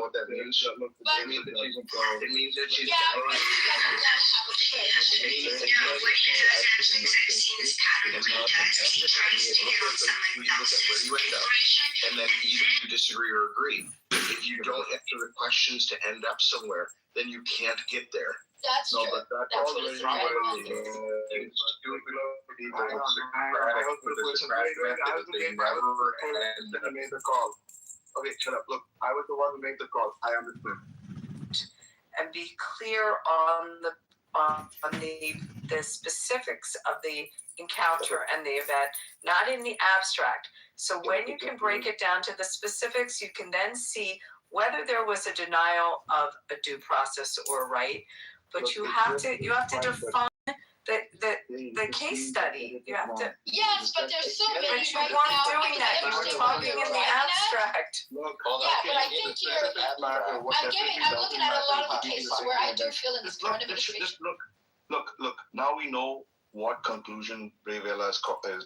what that means? It means that she's Yeah, but you guys are gonna have a kid. Yeah, what he does actually, because I've seen this pattern, what he does is he tries to get on someone without information. and then either you disagree or agree. If you don't answer the questions to end up somewhere, then you can't get there. That's true. But that's That's all what it's really right. what it is. It's stupid. They made the call. Okay, shut up. Look, I was the one who made the call. I understand. And be clear on the specifics of the encounter and the event, not in the abstract. So when you can break it down to the specifics, you can then see whether there was a denial of a due process or right. But you have to define the case study. You have to. Yes, but there's so many But you right weren't now. doing that. You were talking in the abstract. Look, Yeah, but I think I'm looking at a lot of the cases where I do feel in this current administration. Look. Now we know what conclusion Ray Vela is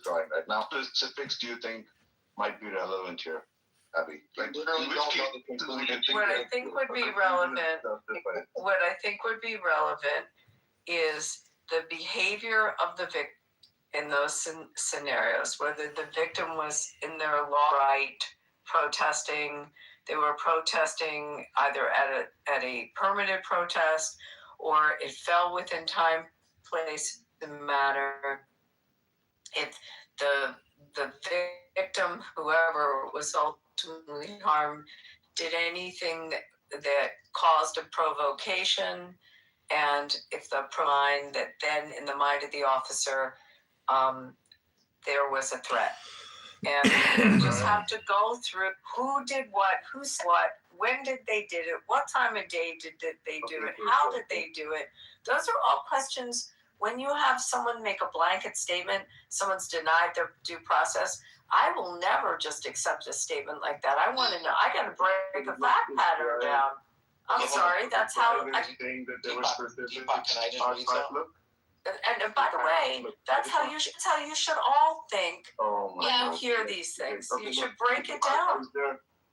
drawing. Right now, specifics do you think might be relevant here, Abby? Like, What I think would be relevant is the behavior of the victim in those scenarios, whether the victim was in their law right protesting, they were protesting either at a permitted protest, or it fell within time, place, the matter. If the victim, whoever was ultimately harmed, did anything that caused a provocation, and if the mind that then in the mind of the officer, there was a threat. And you just have to go through who did what, who's what, when did they did it, what time of day did they do it, how did they do it. Those are all questions. When you have someone make a blanket statement, someone's denied their due process, I will never just accept a statement like that. I want to know, I got to break a fact pattern down. I'm sorry, that's how I... saying that there was specific. Can I just read something? And by the way, that's how you should all think when you hear these things. You should break it down.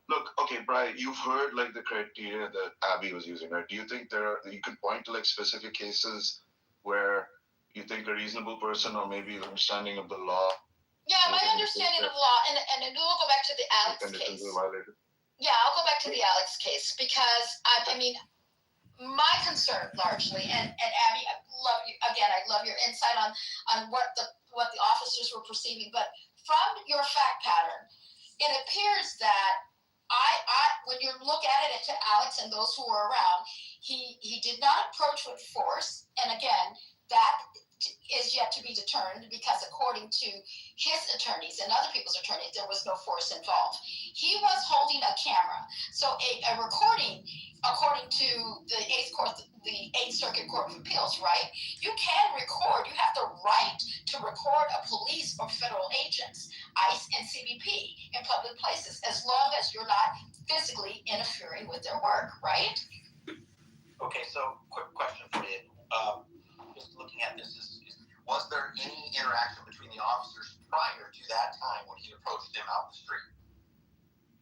Look, okay, Brian, you've heard like the criteria that Abby was using, right? Do you think you could point to like specific cases where you think a reasonable person or maybe understanding of the law? Yeah, my understanding of law, and we'll go back to the Alex case. Yeah, I'll go back to the Alex case because I mean, my concern largely, and Abby, I love your insight on what the officers were perceiving, but from your fact pattern, it appears that when you look at it to Alex and those who were around, he did not approach with force, and again, that is yet to be determined because according to his attorneys and other people's attorneys, there was no force involved. He was holding a camera. So a recording, according to the Eighth Circuit Court of Appeals, right? You can record, you have the right to record a police or federal agents, ICE and CBP in public places, as long as you're not physically interfering with their work, right? Okay, so quick question for you. Just looking at this, was there any interaction between the officers prior to that time when he approached them out in the street?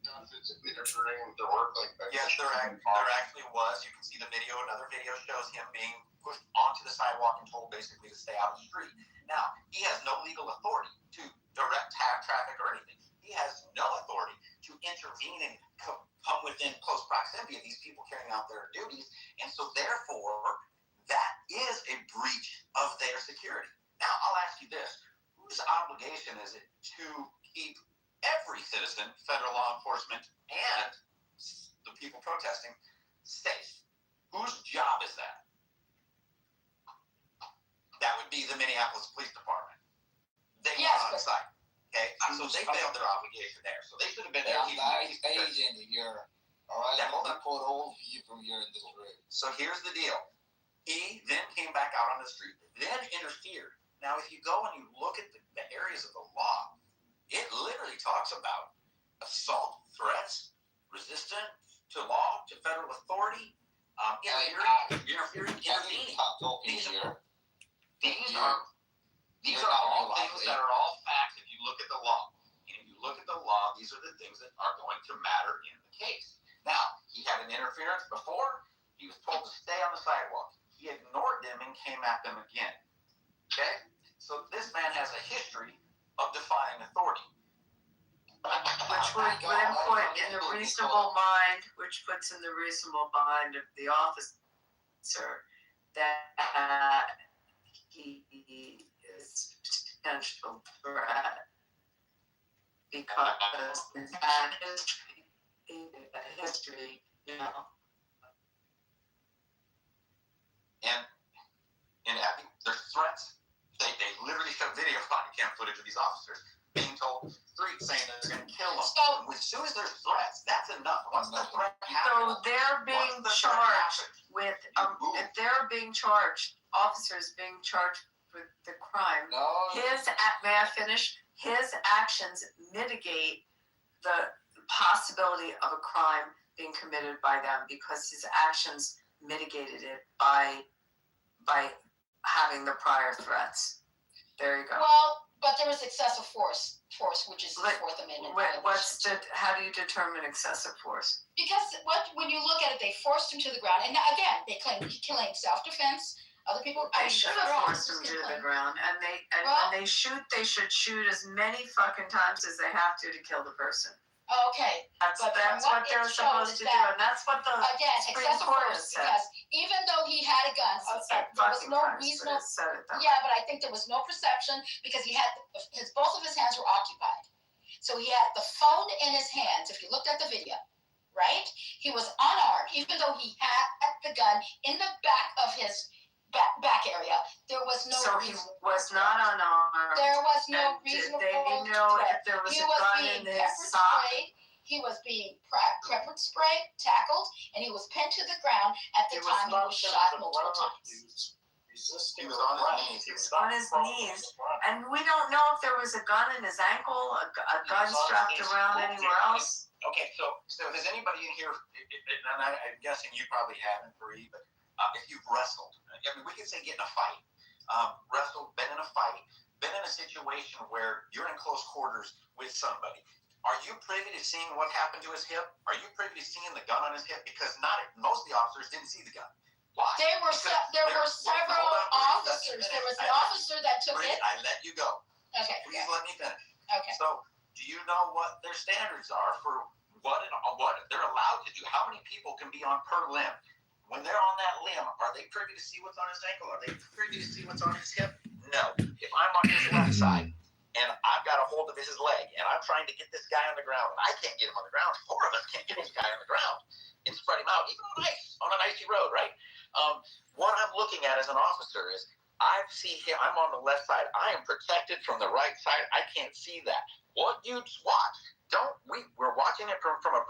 Not physically interfering with their work like that. Yes, there actually was. You can see the video. Another video shows him being pushed onto the sidewalk and told basically to stay out of the street. Now, he has no legal authority to direct traffic or anything. He has no authority to intervene and come within close proximity of these people carrying out their duties. And so therefore, that is a breach of their security. Now, I'll ask you this. Whose obligation is it to keep every citizen, federal law enforcement, and the people protesting safe? Whose job is that? That would be the Minneapolis Police Department. They were on site. Okay? So they failed their obligation there. So they should have been there. Agent here. All right, I'm going to pull it over for you from here in this room. So here's the deal. He then came back out on the street, then interfered. Now, if you go and you look at the areas of the law, it literally talks about assault, threats, resistance to law, to federal authority, interfering. These are all things that are all facts if you look at the law. And if you look at the law, these are the things that are going to matter in the case. Now, he had an interference before. He was told to stay on the sidewalk. He ignored them and came at them again. Okay? So this man has a history of defying authority. Which would then put in the reasonable mind, which puts in the reasonable mind of the officer that he is potential threat because that history, you know. And Abby, there's threats. They literally show video body cam footage of these officers being told streets saying that they're going to kill them. So, as soon as there's threats, that's enough. Once the threat So happens, they're being charged with, if they're being charged, officers being charged with the crime, No. may I finish? His actions mitigate the possibility of a crime being committed by them because his actions mitigated it by having the prior threats. There you go. well, but there was excessive force, which is the Fourth Amendment. How do you determine excessive force? Because when you look at it, they forced him to the ground, and again, they claimed self-defense. Other people, They should have forced him to the ground, and when they shoot, they should shoot as many fucking times as they have to kill the person. Okay, That's but what they're supposed to do, and that's what the again, Supreme excessive Court force, has said. because even though he had a gun, there was no reasonable. Yeah, but I think there was no perception because he had both of his hands were occupied. So he had the phone in his hands. If you looked at the video, right, he was unarmed, even though he had the gun in the back of his back area. There was no. So he was not unarmed. There was no and reasonable. They didn't know threat. if there was He a was gun being in his pepper sock. sprayed. He was being pepper sprayed, tackled, and he was pinned to the ground at the time he was shot multiple times. He was on his knees. He was on his knees, and we don't know if there was a gun in his ankle, a gun strapped around anywhere else. Okay, so does anybody in here, and I'm guessing you probably haven't, Bree, but if you've wrestled, I mean, we could say get in a fight, wrestled, been in a fight, been in a situation where you're in close quarters with somebody. Are you privy to seeing what happened to his hip? Are you privy to seeing the gun on his hip? Because most of the officers didn't see the gun. Why? There were several officers. There was the officer that took it. I let you go. Okay. Please let me finish. Okay. So, do you know what their standards are for what they're allowed to do? How many people can be on per limb? When they're on that limb, are they privy to see what's on his ankle? Are they privy to see what's on his hip? No. If I'm on his left side and I've got a hold of his leg and I'm trying to get this guy on the ground and I can't get him on the ground, four of us can't get this guy on the ground and spread him out, even on an icy road, right? What I'm looking at as an officer is I see him, I'm on the left side. I am protected from the right side. I can't see that. What you watch, we're watching it from a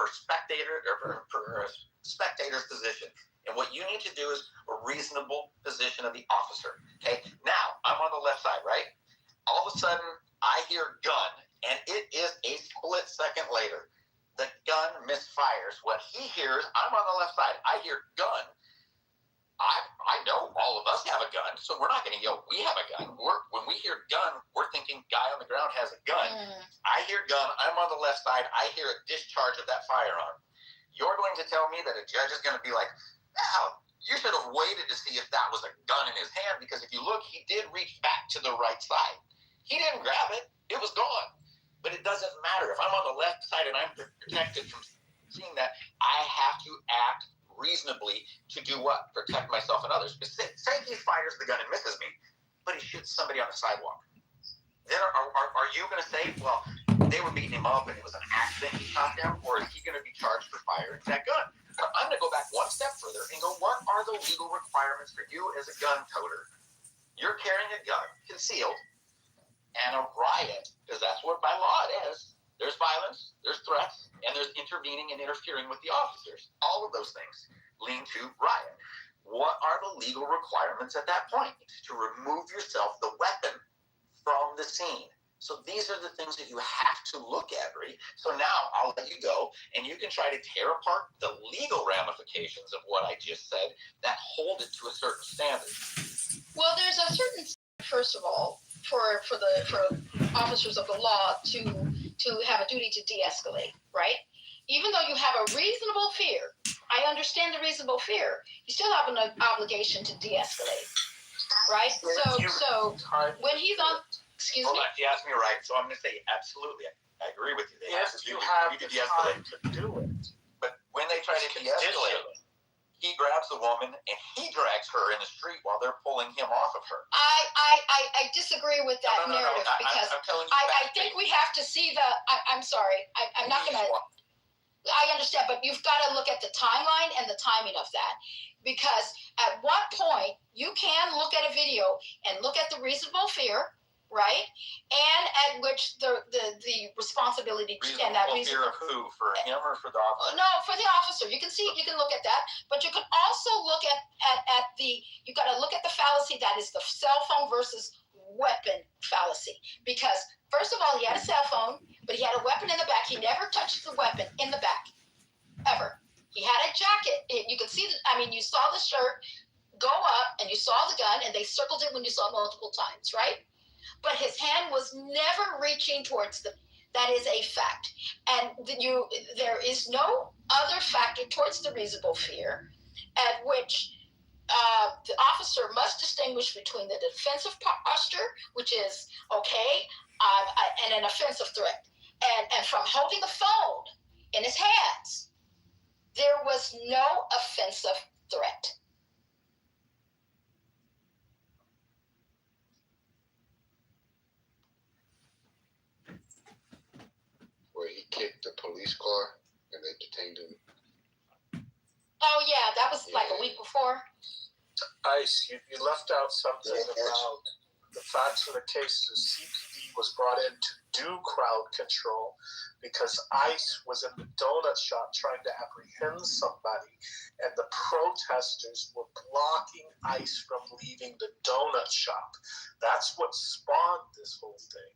spectator's position. And what you need to do is a reasonable position of the officer. Okay. Now I'm on the left side, right? All of a sudden I hear gun, and it is a split second later. The gun misfires. What he hears, I'm on the left side. I hear gun. I know all of us have a gun, so we're not going to yell, we have a gun. When we hear gun, we're thinking guy on the ground has a gun. I hear gun. I'm on the left side. I hear a discharge of that firearm. You're going to tell me that a judge is going to be like, now, you should have waited to see if that was a gun in his hand, because if you look, he did reach back to the right side. He didn't grab it. It was gone. But it doesn't matter. If I'm on the left side and I'm protected from seeing that, I have to act reasonably to do what? Protect myself and others. Say he fires the gun and misses me, but he shoots somebody on the sidewalk. Then are you going to say, well, they were beating him up and it was an accident he shot them, or is he going to be charged for firing that gun? I'm going to go back one step further and go, what are the legal requirements for you as a gun toter? You're carrying a gun concealed, and a riot, because that's what by law it is. There's violence, there's threats, and there's intervening and interfering with the officers. All of those things lean to riot. What are the legal requirements at that point? To remove yourself, the weapon, from the scene. So these are the things that you have to look at, Bree. So now I'll let you go, and you can try to tear apart the legal ramifications of what I just said that hold it to a certain standard. Well, there's a certain, first of all, for officers of the law to have a duty to de-escalate, right? Even though you have a reasonable fear, I understand reasonable fear, you still have an obligation to de-escalate, right? So when he's on, excuse Hold me. on, she asked me right, so I'm going to say absolutely. I agree with you. They have to You have need the to de-escalate. time to do it. But when they try to de-escalate, he grabs the woman and he drags her in the street while they're pulling him off of her. I disagree with that narrative because I'm telling you I think we have to see the. I'm sorry. I'm not going to. I understand, but you've got to look at the timeline and the timing of that. Because at what point you can look at a video and look at the reasonable fear, right? And at which the responsibility and that reasonable fear of who? For him or for the officer? No, for the officer. You can look at that, but you can also look at you got to look at the fallacy that is the cell phone versus weapon fallacy. Because first of all, he had a cell phone, but he had a weapon in the back. He never touched the weapon in the back, ever. He had a jacket. You could see you saw the shirt go up, and you saw the gun, and they circled it when you saw it multiple times, right? But his hand was never reaching towards them. That is a fact. And there is no other factor towards the reasonable fear at which the officer must distinguish between the defensive posture, which is okay, and an offensive threat. And from holding the phone in his hands, there was no offensive threat. Where he kicked the police car and they detained him. Oh yeah, that was like a week before. Ice, you left out something about the facts of the case. The CPD was brought in to do crowd control because ICE was in the donut shop trying to apprehend somebody, and the protesters were blocking ICE from leaving the donut shop. That's what spawned this whole thing.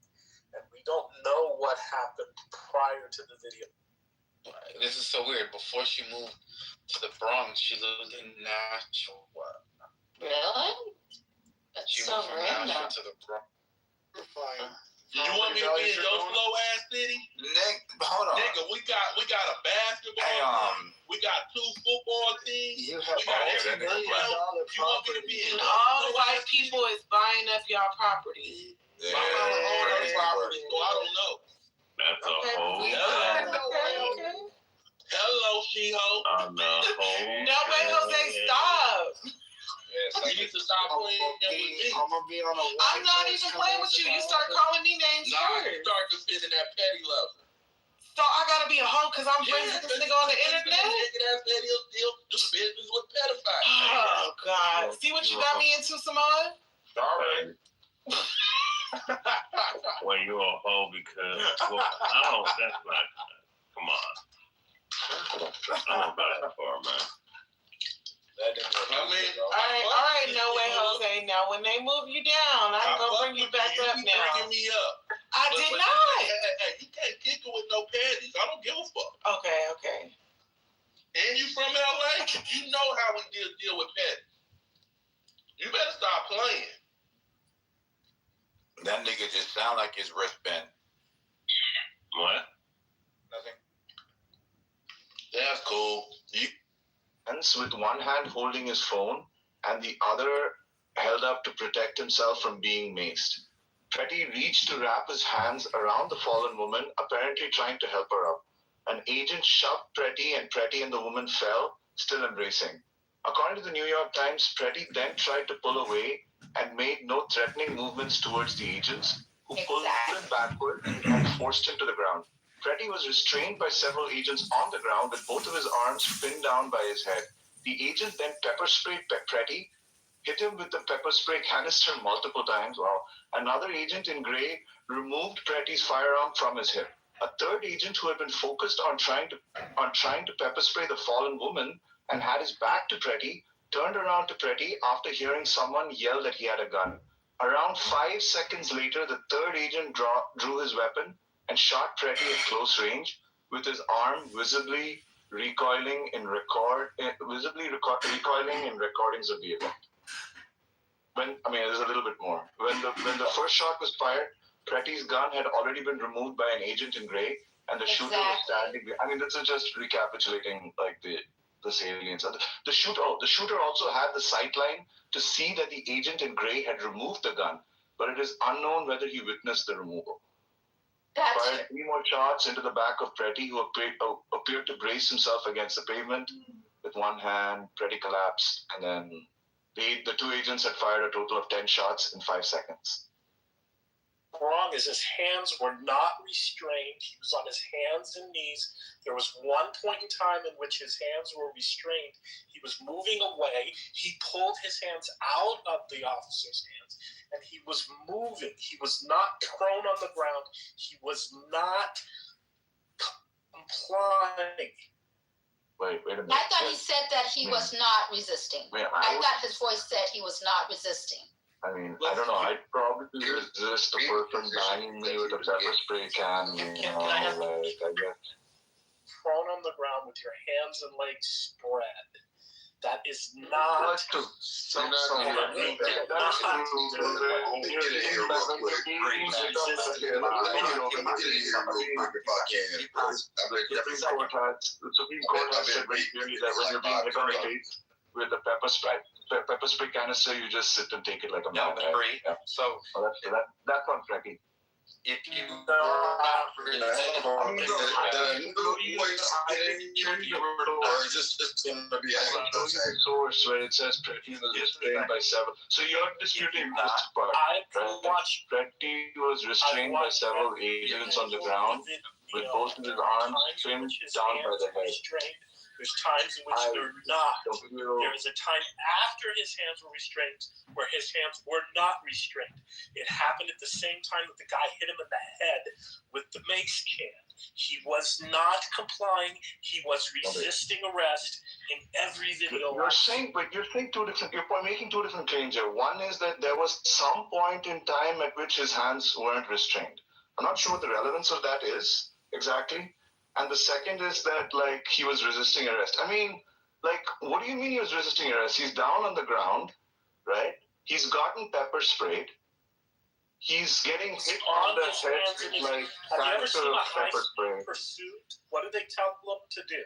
And we don't know what happened prior to the video. This is so weird. Before she moved to the Bronx, she lived in Nashville. Really? That's She so moved from random. Nashville to the Bronx. You want me to be in your slow ass city? Nick, hold on. Nigga, we got a basketball team. We got 2 football teams. You have We got $1 million You want me to be in And your all the slow white ass people is buying up y'all property. My mama owned her property, so I don't know. That's a whole Okay. Hello, She-Ho. on the whole. No way, Jose, stop. You need to stop playing with me. I'm gonna be on a I'm not even playing with you. You start calling me names Nah, you first. start defending that petty level. So I gotta be a hoe because I'm friends with this nigga on the internet? Nigga that he'll still do business with pedophiles. Oh, God. See what you got me into, Simone? Sorry. Well, you're a hoe because that's not. Come on. I don't go that far, man. All right, no way, Jose. Now, when they move you down, I'm gonna bring you back up now. Bringing me up. I did not. Hey, you can't kick it with no panties. I don't give a fuck. Okay. And you from LA? You know how we deal with panties. You better stop playing. That nigga just sound like his wristband. What? Nothing. That's cool. With one hand holding his phone and the other held up to protect himself from being maced. Petty reached to wrap his hands around the fallen woman, apparently trying to help her up. An agent shoved Petty and the woman fell, still embracing. According to the New York Times, Petty then tried to pull away and made no threatening movements towards the agents, who pulled him backward and forced him to the ground. Petty was restrained by several agents on the ground with both of his arms pinned down by his head. The agent then pepper sprayed Petty, hit him with the pepper spray canister multiple times, while another agent in gray removed Petty's firearm from his hip. A third agent who had been focused on trying to pepper spray the fallen woman and had his back to Petty turned around to Petty after hearing someone yell that he had a gun. Around 5 seconds later, the third agent drew his weapon and shot Petty at close range, with his arm visibly recoiling in recordings of the event. There's a little bit more. When the first shot was fired, Petty's gun had already been removed by an agent in gray, and the shooter was standing. This is just recapitulating the salience. The shooter also had the sight line to see that the agent in gray had removed the gun, but it is unknown whether he witnessed the removal. Fired 3 more shots into the back of Pretty, who appeared to brace himself against the pavement with one hand. Pretty collapsed, and then the 2 agents had fired a total of 10 shots in 5 seconds. Wrong is his hands were not restrained. He was on his hands and knees. There was one point in time in which his hands were restrained. He was moving away. He pulled his hands out of the officer's hands, and he was moving. He was not prone on the ground. He was not complying. Wait a minute. I thought he said that he was not resisting. I thought his voice said he was not resisting. I mean, I don't know. I'd probably resist a person banging me with a pepper spray can. I guess. Prone on the ground with your hands and legs spread. That is not. The Supreme Court has said very clearly that when you're being hit on the face with a pepper spray canister, you just sit and take it like a man. Agree. Yeah. So that's on Frankie. if you were not Or is this just going to be a source where it says Pretty was restrained by several. So you're disputing this part. I've watched. Pretty was restrained by several agents on the ground with both of his arms pinned down by the head. There's times in which they're not. There is a time after his hands were restrained where his hands were not restrained. It happened at the same time that the guy hit him in the head with the mace can. He was not complying. He was resisting arrest in every video. You're making two different claims here. One is that there was some point in time at which his hands weren't restrained. I'm not sure what the relevance of that is exactly. And the second is that, like, he was resisting arrest. I mean, like, what do you mean he was resisting arrest? He's down on the ground, right? He's gotten pepper sprayed. He's getting hit on the head with, like, canister of pepper spray. Pursuit? What do they tell them to do?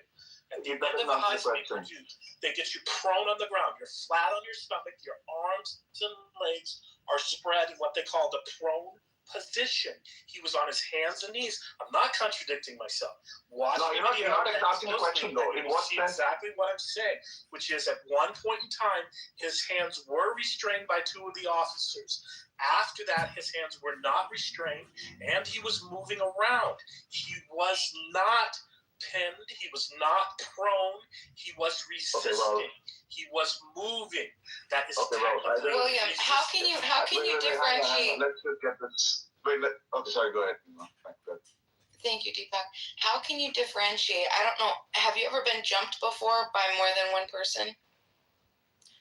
At the end That is of a not the high-speed question. pursuit, they get you prone on the ground. You're flat on your stomach. Your arms and legs are spread in what they call the prone position. He was on his hands and knees. I'm not contradicting myself. Watch No, you're not asking the question, though. In what sense? Exactly what I'm saying, which is at one point in time, his hands were restrained by 2 of the officers. After that, his hands were not restrained, and he was moving around. He was not pinned. He was not prone. He was resisting. He was moving. That is technically William, how can you differentiate? Let's just get this. Sorry, go ahead. Thank you, Deepak. How can you differentiate? I don't know. Have you ever been jumped before by more than one person?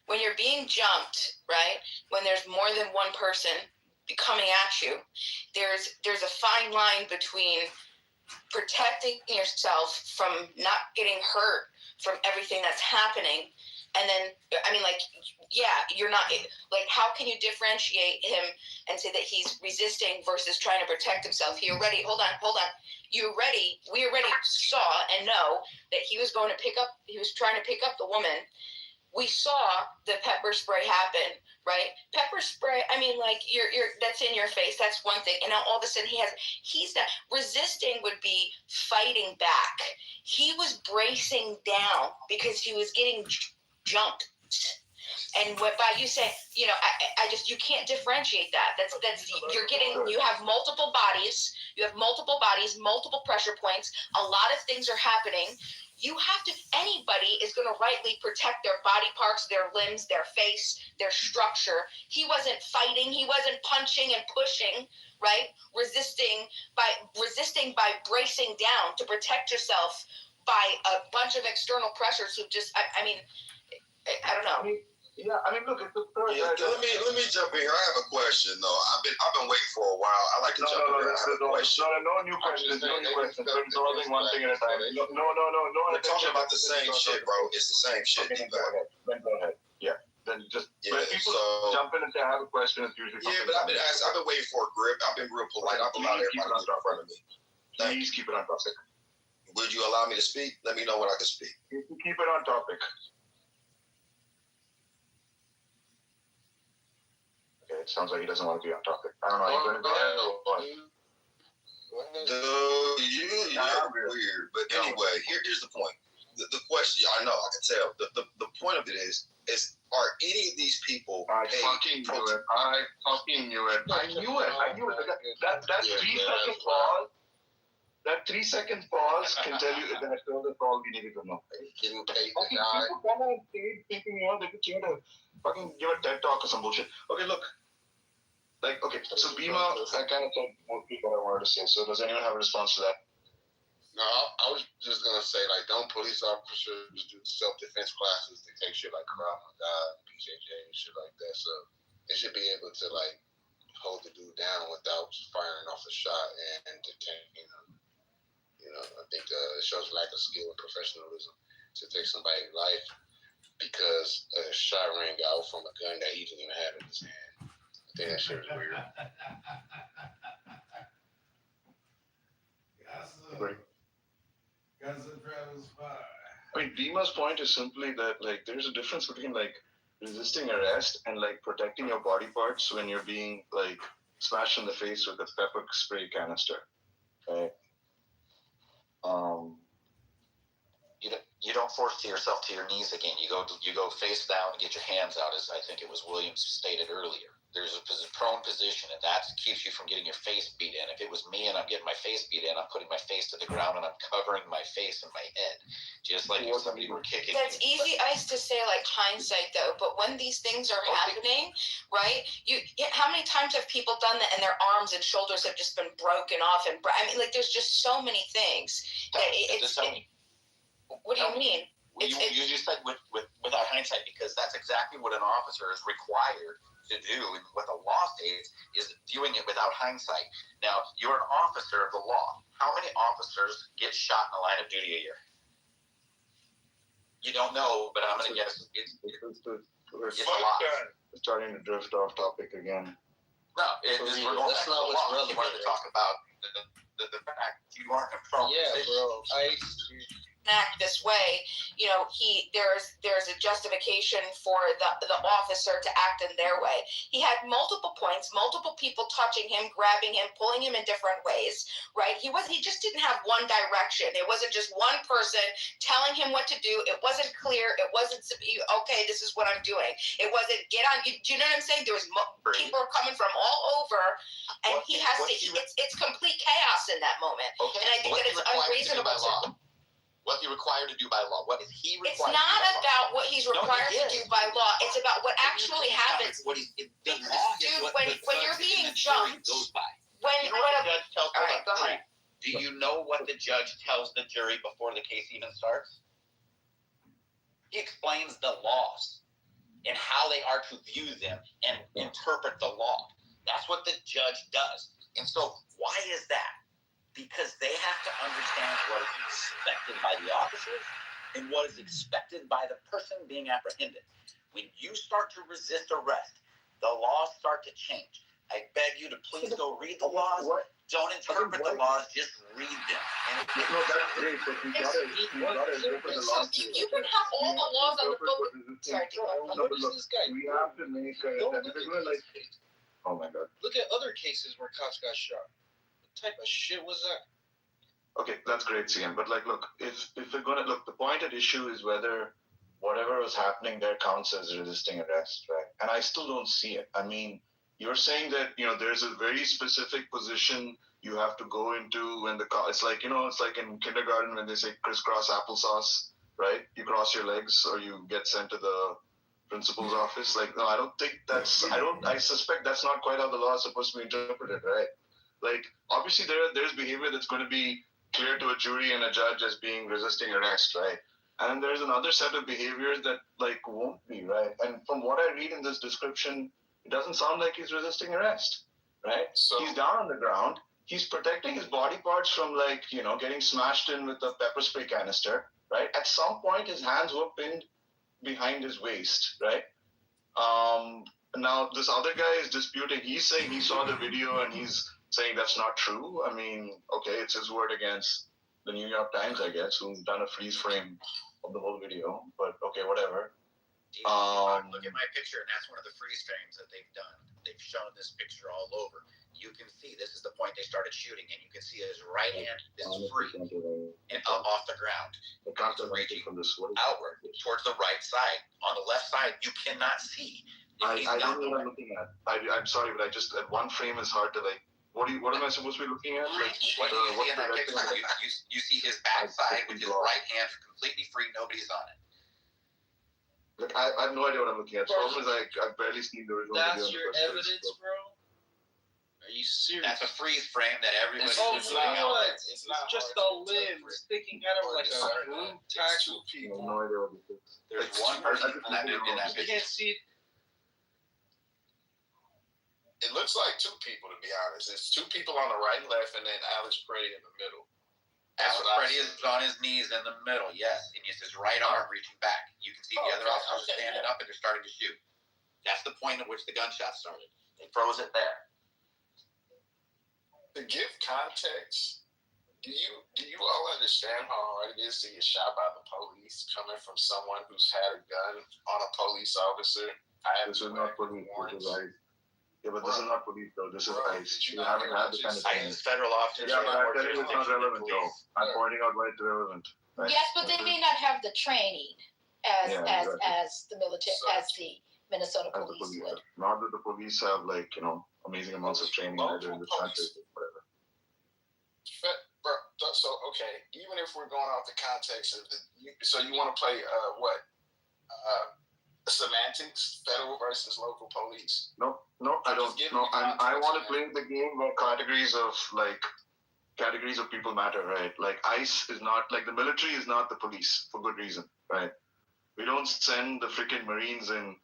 When you're being jumped, right? When there's more than one person coming at you, there's a fine line between protecting yourself from not getting hurt from everything that's happening. And then, I mean, like, yeah, you're not, like, how can you differentiate him and say that he's resisting versus trying to protect himself? We already saw and know that he was trying to pick up the woman. We saw the pepper spray happen, right? Pepper spray, I mean, like, you're that's in your face. That's one thing. And now all of a sudden he's not resisting would be fighting back. He was bracing down because he was getting jumped. And by you saying, you know, you can't differentiate that. You have multiple bodies, multiple pressure points. A lot of things are happening. Anybody is going to rightly protect their body parts, their limbs, their face, their structure. He wasn't fighting. He wasn't punching and pushing, right? Resisting by bracing down to protect yourself by a bunch of external pressures who just, I mean, I don't know. Look, it's the third. Let me jump in here. I have a question though. I've been waiting for a while. I like to jump in here. I have a question. No new questions. We're resolving one thing at a time. No. We're talking about the same shit, bro. It's the same shit. Okay, then go ahead. Yeah. Then just when people jump in and say I have a question, it's usually but I've been waiting for a grip. I've been real polite. I've allowed everybody to get in front of me. Please keep it on topic. Would you allow me to speak? Let me know when I can speak. Keep it on topic. Okay, it sounds like he doesn't want to be on topic. I don't know. Are you going to go ahead or what? Dude, you're weird. But anyway, here's the point. The question, I know, I can tell. The point of it is are any of these people I fucking knew it. That 3-second pause. That 3-second pause can tell you that that's all we needed to know. Getting paid Okay, people come on stage thinking, they could try to fucking give a TED talk or some bullshit. Okay, look. So Bhima, I kind of said more people I wanted to say. So does anyone have a response to that? No, I was just gonna say, like, don't police officers do self-defense classes to take shit like Krav Maga, BJJ, and shit like that. So they should be able to like hold the dude down without firing off a shot and detaining him. I think it shows lack of skill and professionalism to take somebody's life because a shot rang out from a gun that he didn't even have in his hand. I think that shit was weird. I mean, Bhima's point is simply that, like, there's a difference between, like, resisting arrest and, like, protecting your body parts when you're being, like, smashed in the face with a pepper spray canister, right? You don't force yourself to your knees again. You go face down and get your hands out, as I think it was Williams stated earlier. There's a prone position, and that keeps you from getting your face beat in. If it was me and I'm getting my face beat in, I'm putting my face to the ground and I'm covering my face and my head, just like if somebody were kicking. That's easy ice to say, like hindsight, though. But when these things are happening, right? How many times have people done that, and their arms and shoulders have just been broken off? And I mean, like, there's just so many things. What do you mean? You just said without hindsight, because that's exactly what an officer is required to do, and what the law states is doing it without hindsight. Now, you're an officer of the law. How many officers get shot in the line of duty a year? You don't know, but I'm going to guess it's a lot. We're starting to drift off topic again. No, we're going back to the law. You wanted to talk about the fact you aren't in control. Yeah, bro. Act this way, there's a justification for the officer to act in their way. He had multiple points, multiple people touching him, grabbing him, pulling him in different ways, right? He just didn't have one direction. It wasn't just one person telling him what to do. It wasn't clear. It wasn't, okay, this is what I'm doing. It wasn't, do you know what I'm saying? There was people coming from all over, and it's complete chaos in that moment. Okay. And I think that it's unreasonable. What he required to do by law. What is he required? It's not about what he's required to do by law. It's about what actually happens. When you're being jumped, do you know what the judge tells the jury before the case even starts? He explains the laws and how they are to view them and interpret the law. That's what the judge does. And so why is that? Because they have to understand what is expected by the officers and what is expected by the person being apprehended. When you start to resist arrest, the laws start to change. I beg you to please go read the laws. Don't interpret the laws, just read them. And that's great, but you gotta interpret the laws. You can have all the laws on the book. Sorry, we have to make oh my God. Look at other cases where cops got shot. Type of shit was that? Okay, that's great, CM. But look, if we're gonna look, the point at issue is whether whatever was happening there counts as resisting arrest, right? And I still don't see it. I mean, you're saying that there's a very specific position you have to go into when it's like it's like in kindergarten when they say crisscross applesauce, right? You cross your legs or you get sent to the principal's office. No, I don't think I suspect that's not quite how the law is supposed to be interpreted, right? Obviously there's behavior that's going to be clear to a jury and a judge as being resisting arrest, right? And there's another set of behaviors that won't be, right? And from what I read in this description, it doesn't sound like he's resisting arrest, right? So he's down on the ground. He's protecting his body parts from getting smashed in with a pepper spray canister, right? At some point, his hands were pinned behind his waist, right? Now this other guy is disputing. He's saying he saw the video and he's saying that's not true. I mean, okay, it's his word against the New York Times, I guess, who's done a freeze frame of the whole video. But okay, whatever. Look at my picture, and that's one of the freeze frames that they've done. They've shown this picture all over. You can see this is the point they started shooting, and you can see his right hand is free and off the ground. It's reaching outward towards the right side. On the left side, you cannot see. I don't know what I'm looking at. I'm sorry, but I just that one frame is hard to like. What am I supposed to be looking at? Like, what do you see in that picture? You see his backside with his right hand completely free. Nobody's on it. Look, I have no idea what I'm looking at. The problem is I've barely seen the original video. That's your evidence, bro? Are you serious? That's a freeze frame that everybody's putting out. It's just a lens sticking out of like a blue tackle. I have no idea what this is. There's one person that did that picture. You can't see it. It looks like two people, to be honest. It's two people on the right and left, and then Alex Pretty in the middle. Alex Pretty is on his knees in the middle, yes, and it's his right arm reaching back. You can see the other officers standing up, and they're starting to shoot. That's the point at which the gunshot started. They froze it there. To give context, do you all understand how hard it is to get shot by the police coming from someone who's had a gun on a police officer? This is not police. This is ICE. Yeah, but this is not police though. This is ICE. You haven't had the kind of thing. ICE federal officers. Yeah, but I'm telling you, it's not relevant though. I'm pointing out why it's relevant. Right? Yes, but they may not have the training as the military, as the Minnesota police would. Not that the police have amazing amounts of training either in this country, whatever. So okay, even if we're going off the context of so you want to play semantics, federal versus local police? No, I don't. No, I want to play the game where categories of people matter, right? Like ICE is not like the military is not the police for good reason, right? We don't send the freaking Marines in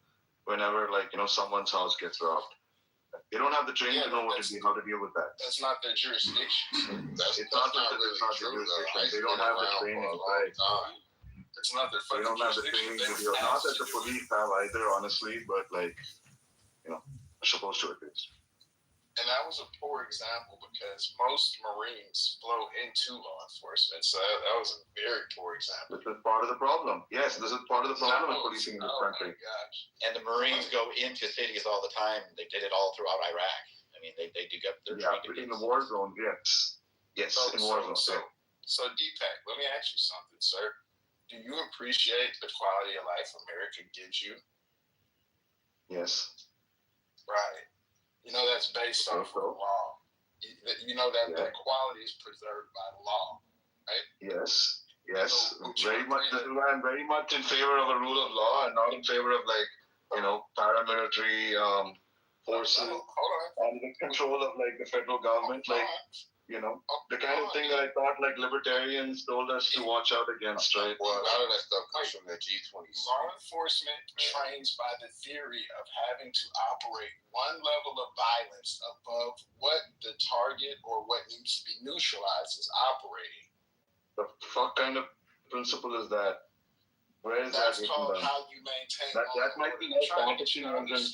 whenever someone's house gets robbed. They don't have the training to know how to deal with that. That's not their jurisdiction. It's not their jurisdiction. They don't have the training, right? It's not their fucking jurisdiction. They don't have the training to deal. Not that the police have either, honestly, but they're supposed to at least. And that was a poor example because most Marines flow into law enforcement. So that was a very poor example. This is part of the problem. Yes, this is part of the problem with policing in this country. My gosh. And the Marines go into cities all the time. They did it all throughout Iraq. I mean, they do get their training. But in the war zone, yes. Yes, in war zone. So Deepak, let me ask you something, sir. Do you appreciate the quality of life America gives you? Yes. Right. You know that's based off of law. You know that quality is preserved by law, right? Yes. Very much. I'm very much in favor of a rule of law and not in favor of paramilitary forces and the control of the federal government. The kind of thing that I thought libertarians told us to watch out against, right? Well, a lot of that stuff comes from the G20. Law enforcement trains by the theory of having to operate one level of violence above what the target or what needs to be neutralized is operating. The fuck kind of principle is that? Where is That's called how you maintain. That might be your fantasy version.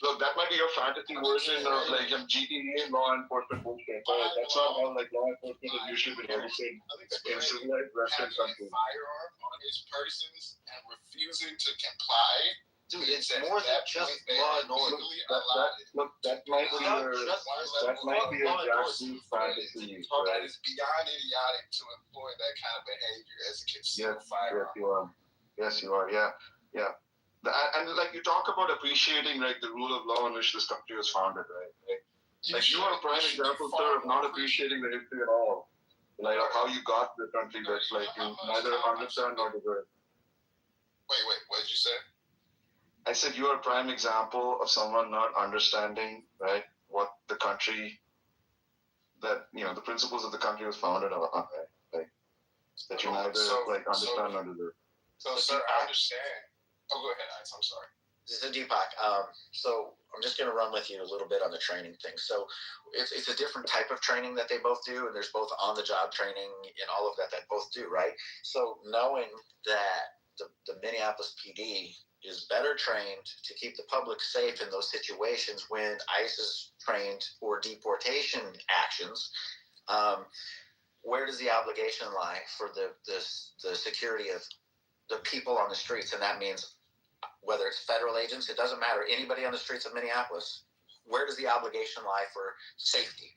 Look, that might be your fantasy version of GTA law enforcement bullshit. But that's not how law enforcement is usually been everything in civilized Western countries. Firearm on his persons and refusing to comply. Dude, it's more than just law and order. That might be your grassroots fantasy. That is beyond idiotic to employ that kind of behavior as a concealed firearm. Yes, you are. Yeah. And you talk about appreciating the rule of law in which this country was founded, right? You are a prime example, sir, of not appreciating the history at all. Of how you got the country that you neither understand nor deserve. Wait, what did you say? I said you are a prime example of someone not understanding, right, what the country, that, the principles of the country was founded on, right? That you neither, understand nor deserve. So, sir, I understand. Oh, go ahead, Alex. I'm sorry. This is Deepak. So I'm just going to run with you a little bit on the training thing. So it's a different type of training that they both do, and there's both on-the-job training and all of that both do, right? So knowing that the Minneapolis PD is better trained to keep the public safe in those situations when ICE is trained for deportation actions. where does the obligation lie for the security of the people on the streets? And that means whether it's federal agents, it doesn't matter. Anybody on the streets of Minneapolis, where does the obligation lie for safety?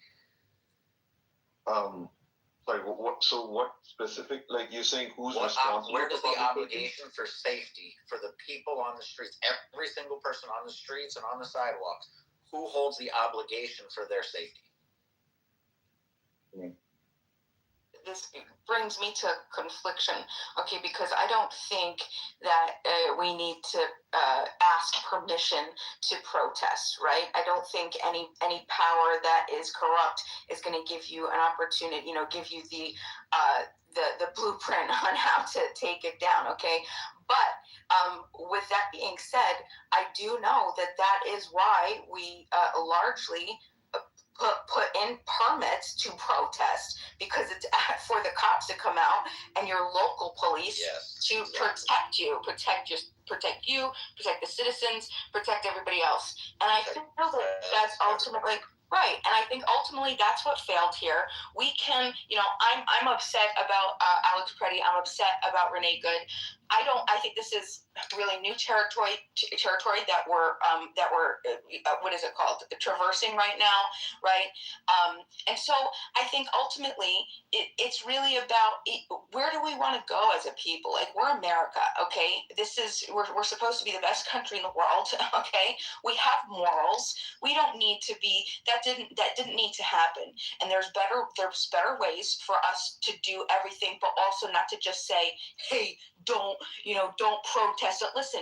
Like what? So what specific? Like you're saying, who's responsible? Where does the obligation for safety for the people on the streets, every single person on the streets and on the sidewalks, who holds the obligation for their safety? This brings me to confliction, okay, because I don't think that we need to ask permission to protest, right? I don't think any power that is corrupt is going to give you an opportunity, give you the blueprint on how to take it down, okay? But with that being said, I do know that is why we largely put in permits to protest, because it's for the cops to come out and your local police to protect you, protect the citizens, protect everybody else. And I feel that that's ultimately right. And I think ultimately that's what failed here. We can, I'm upset about Alex Preddy. I'm upset about Renee Good. I think this is really new territory that we're what is it called? Traversing right now, right? And so I think ultimately it's really about where do we want to go as a people? Like, we're America, okay? We're supposed to be the best country in the world, okay? We have morals. We don't need to be. That didn't need to happen. And there's better ways for us to do everything, but also not to just say, hey, don't protest. Listen,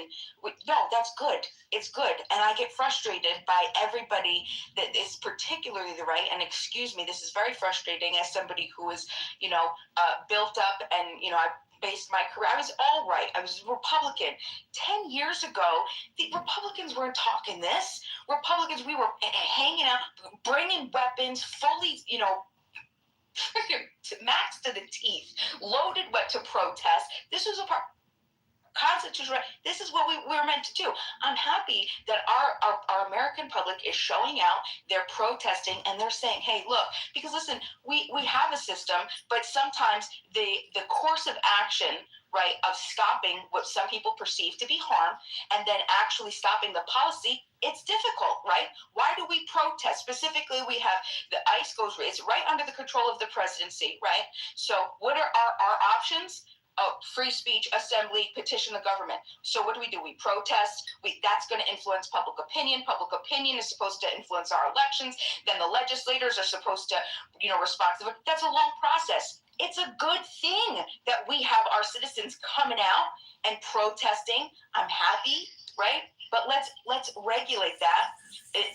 no, that's good. It's good. And I get frustrated by everybody that is particularly the right. And excuse me, this is very frustrating as somebody who is, built up and, I based my career. I was all right. I was Republican. 10 years ago, the Republicans weren't talking this. Republicans, we were hanging out, bringing weapons, fully, max to the teeth, loaded to protest. This was a part. Constitutional right. This is what we were meant to do. I'm happy that our American public is showing out. They're protesting and they're saying, "Hey, look!" Because listen, we have a system, but sometimes the course of action, right, of stopping what some people perceive to be harm, and then actually stopping the policy, it's difficult, right? Why do we protest? Specifically, we have the ICE it's right under the control of the presidency, right? So, what are our options? Free speech, assembly, petition the government. So what do? We protest. That's going to influence public opinion. Public opinion is supposed to influence our elections. Then the legislators are supposed to, respond to it. That's a long process. It's a good thing that we have our citizens coming out and protesting. I'm happy, right? But let's regulate that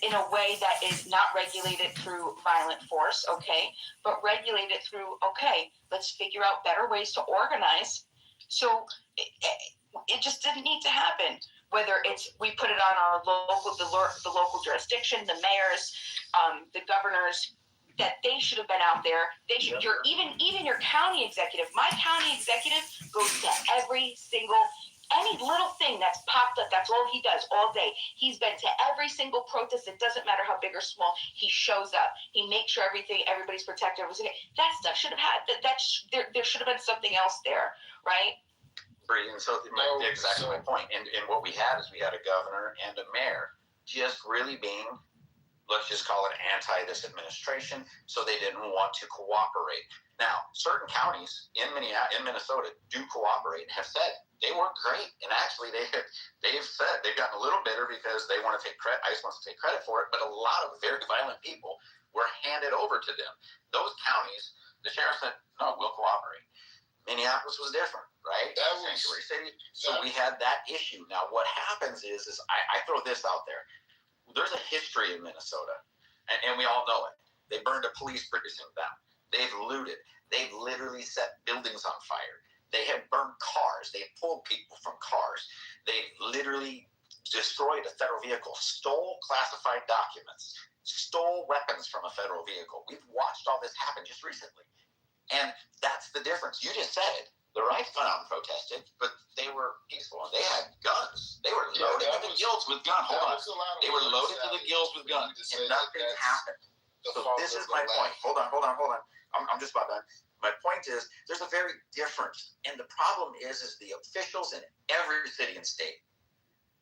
in a way that is not regulated through violent force, okay? But regulate it through, okay, let's figure out better ways to organize. So it just didn't need to happen. Whether it's we put it on our the local jurisdiction, the mayors, the governors, that they should have been out there. They should. Even your county executive. My county executive goes to every single. Any little thing that's popped up, that's all he does all day. He's been to every single protest. It doesn't matter how big or small. He shows up. He makes sure everybody's protected. That stuff should have had. There should have been something else there, right? And so exactly my point. And what we had is we had a governor and a mayor just really being, let's just call it anti this administration. So they didn't want to cooperate. Now, certain counties in Minnesota do cooperate and have said they work great. And actually, they've said they've gotten a little bitter because they want to take credit. ICE wants to take credit for it. But a lot of very violent people were handed over to them. Those counties, the sheriff said, no, we'll cooperate. Minneapolis was different, right? That was sanctuary city. So we had that issue. Now, what happens is I throw this out there. There's a history in Minnesota, and we all know it. They burned a police precinct down. They've looted. They've literally set buildings on fire. They have burned cars. They have pulled people from cars. They've literally destroyed a federal vehicle, stole classified documents, stole weapons from a federal vehicle. We've watched all this happen just recently. And that's the difference. You just said it. The right went out and protested, but they were peaceful and they had guns. They were loaded to the gills with guns. Hold on. They were loaded to the gills with guns, and nothing happened. So this is my point. Hold on. I'm just about done. My point is, there's a very difference, and the problem is the officials in every city and state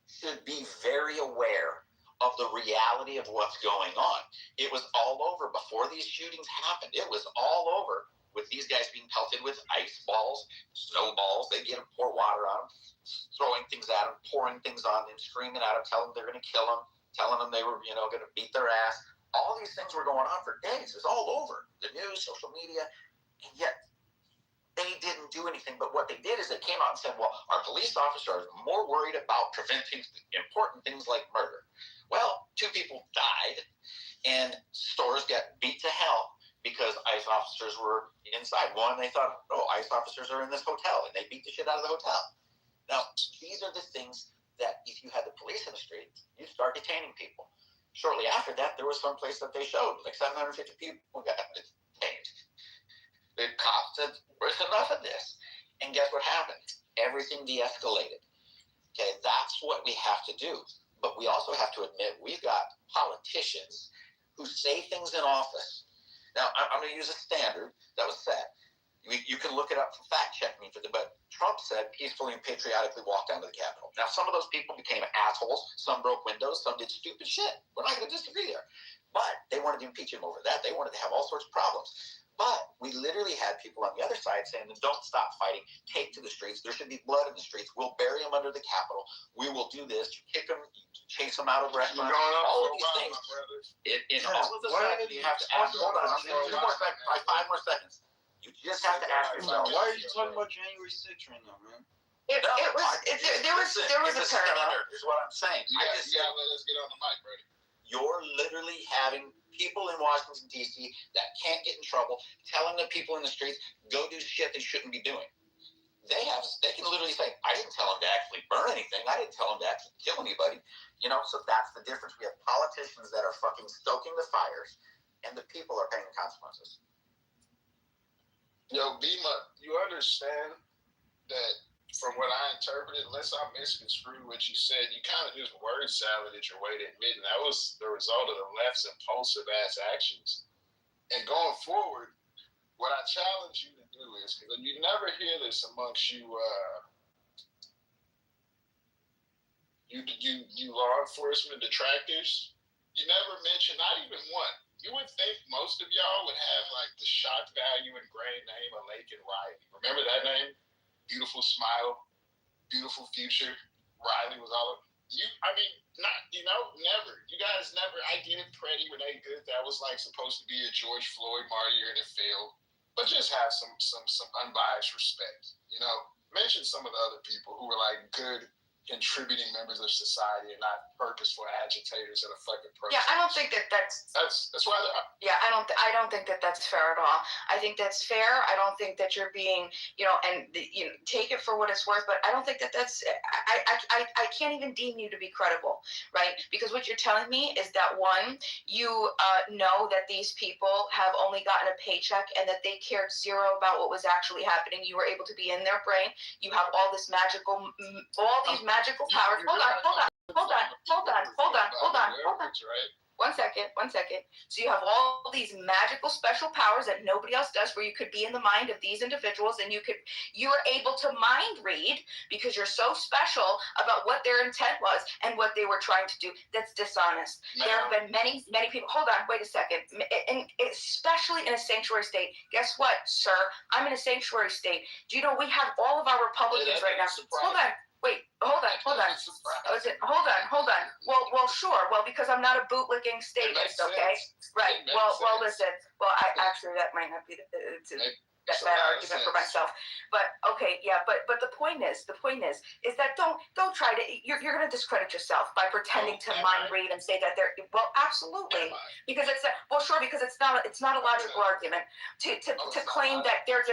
should be very aware of the reality of what's going on. It was all over before these shootings happened. It was all over with these guys being pelted with ice balls, snowballs. They get them, pour water on them, throwing things at them, pouring things on them, screaming at them, telling them they're going to kill them, telling them they were, going to beat their ass. All these things were going on for days. It's all over the news, social media. And yet, they didn't do anything. But what they did is they came out and said, well, our police officers are more worried about preventing important things like murder. Well, 2 people died, and stores got beat to hell because ICE officers were inside. One, they thought, oh, ICE officers are in this hotel, and they beat the shit out of the hotel. Now, these are the things that if you had the police in the street, you'd start detaining people. Shortly after that, there was some place that they showed, like 750 people got detained. The cops said, there's enough of this. And guess what happened? Everything de-escalated. Okay, that's what we have to do. But we also have to admit we've got politicians who say things in office. Now, I'm going to use a standard that was set. You can look it up and fact check me, but Trump said peacefully and patriotically walk down to the Capitol. Now, some of those people became assholes. Some broke windows. Some did stupid shit. We're not going to disagree there. But they wanted to impeach him over that. They wanted to have all sorts of problems. But we literally had people on the other side saying, don't stop fighting. Take to the streets. There should be blood in the streets. We'll bury them under the Capitol. We will do this. You kick them, you chase them out of restaurants. All of these things. In all of the stuff, you have to ask. Hold on. 2 more seconds. 5 more seconds. You just have to ask yourself. Why are you talking about January 6th right now, man? There was a parallel. Is what I'm saying. You gotta let us get on the mic, Brady. You're literally having people in Washington, D.C. that can't get in trouble, telling the people in the streets, go do shit they shouldn't be doing. They can literally say, I didn't tell them to actually burn anything. I didn't tell them to actually kill anybody. So that's the difference. We have politicians that are fucking stoking the fires, and the people are paying the consequences. Yo, Bima, you understand that from what I interpreted, unless I misconstrued what you said, you kind of just word saladed your way to admitting that was the result of the left's impulsive ass actions. And going forward, what I challenge you to do is, because you never hear this amongst you law enforcement detractors, you never mention, not even one. You would think most of y'all would have like the shock value engraved name of Laken Riley. Remember that name? Beautiful smile, beautiful future. Riley was all of you. I mean, never. You guys never. I get it, Freddie, Renee Good. That was like supposed to be a George Floyd martyr, and it failed. But just have some unbiased respect. Mention some of the other people who were like good, contributing members of society and not purposeful agitators at a fucking protest. Yeah, I don't think that's why they're. Yeah, I don't think that's fair at all. I think that's fair. I don't think that you're being, take it for what it's worth. But I don't think that's. I can't even deem you to be credible, right? Because what you're telling me is that one, you know that these people have only gotten a paycheck and that they cared zero about what was actually happening. You were able to be in their brain. You have all these magical powers. Hold on. 1 second. So you have all these magical special powers that nobody else does, where you could be in the mind of these individuals, and you're able to mind read because you're so special about what their intent was and what they were trying to do. That's dishonest. There have been many people. Hold on, wait a second. Especially in a sanctuary state. Guess what, sir? I'm in a sanctuary state. Do you know we have all of our Republicans right now? Hold on. Wait, hold on. Hold on. Well, sure. Well, because I'm not a bootlicking statist, okay? Right. Well, listen. Well, that might not be that argument for myself. But okay, yeah. But the point is that don't try to. You're going to discredit yourself by pretending to mind read and say that they're. Well, absolutely, because it's because it's not a logical argument to claim that they're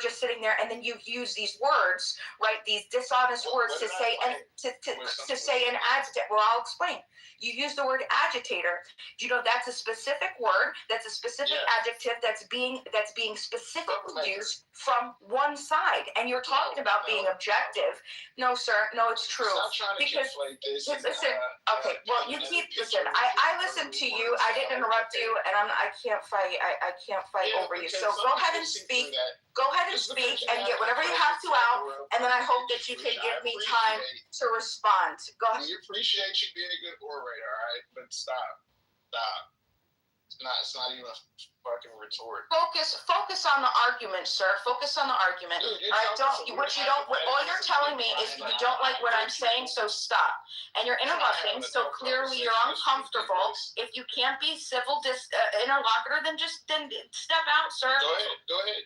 just sitting there, and then you use these words, right? These dishonest words to say an agitator. Well, I'll explain. You use the word agitator. Do you know that's a specific word? That's a specific adjective that's being specifically used from one side, and you're talking about being objective. No, sir. No, it's true. true. Stop trying to Because conflate this. listen, okay, well, you keep, listen, I listened to you, I didn't interrupt you, and I can't fight, I can't fight over you. So go ahead and speak, and get whatever you have to out, and then I hope that you can give me time to respond. Go ahead. We appreciate you being a good orator, all right? But stop. It's not even a fucking retort. Focus on the argument, sir. Focus on the argument. Dude, All you're telling me is you don't like what I'm saying, so stop. And you're interrupting, so clearly you're uncomfortable. If you can't be civil interlocutor, then step out, sir. Go ahead.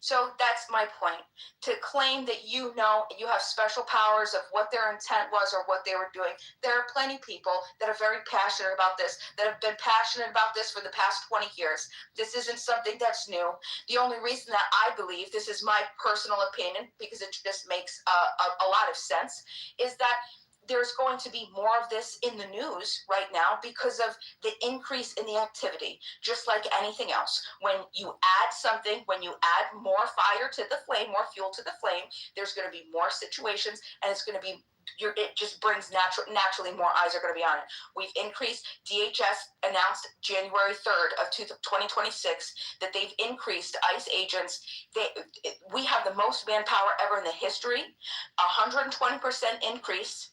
So that's my point. To claim that you have special powers of what their intent was or what they were doing. There are plenty of people that are very passionate about this, that have been passionate about this for the past 20 years. This isn't something that's new. The only reason that I believe, this is my personal opinion, because it just makes a lot of sense, is that there's going to be more of this in the news right now because of the increase in the activity, just like anything else. When you add something, when you add more fire to the flame, more fuel to the flame, there's going to be more situations, and it's going to be, it just brings naturally more eyes are going to be on it. We've increased, DHS announced January 3rd of 2026 that they've increased ICE agents. We have the most manpower ever in the history, 120% increase.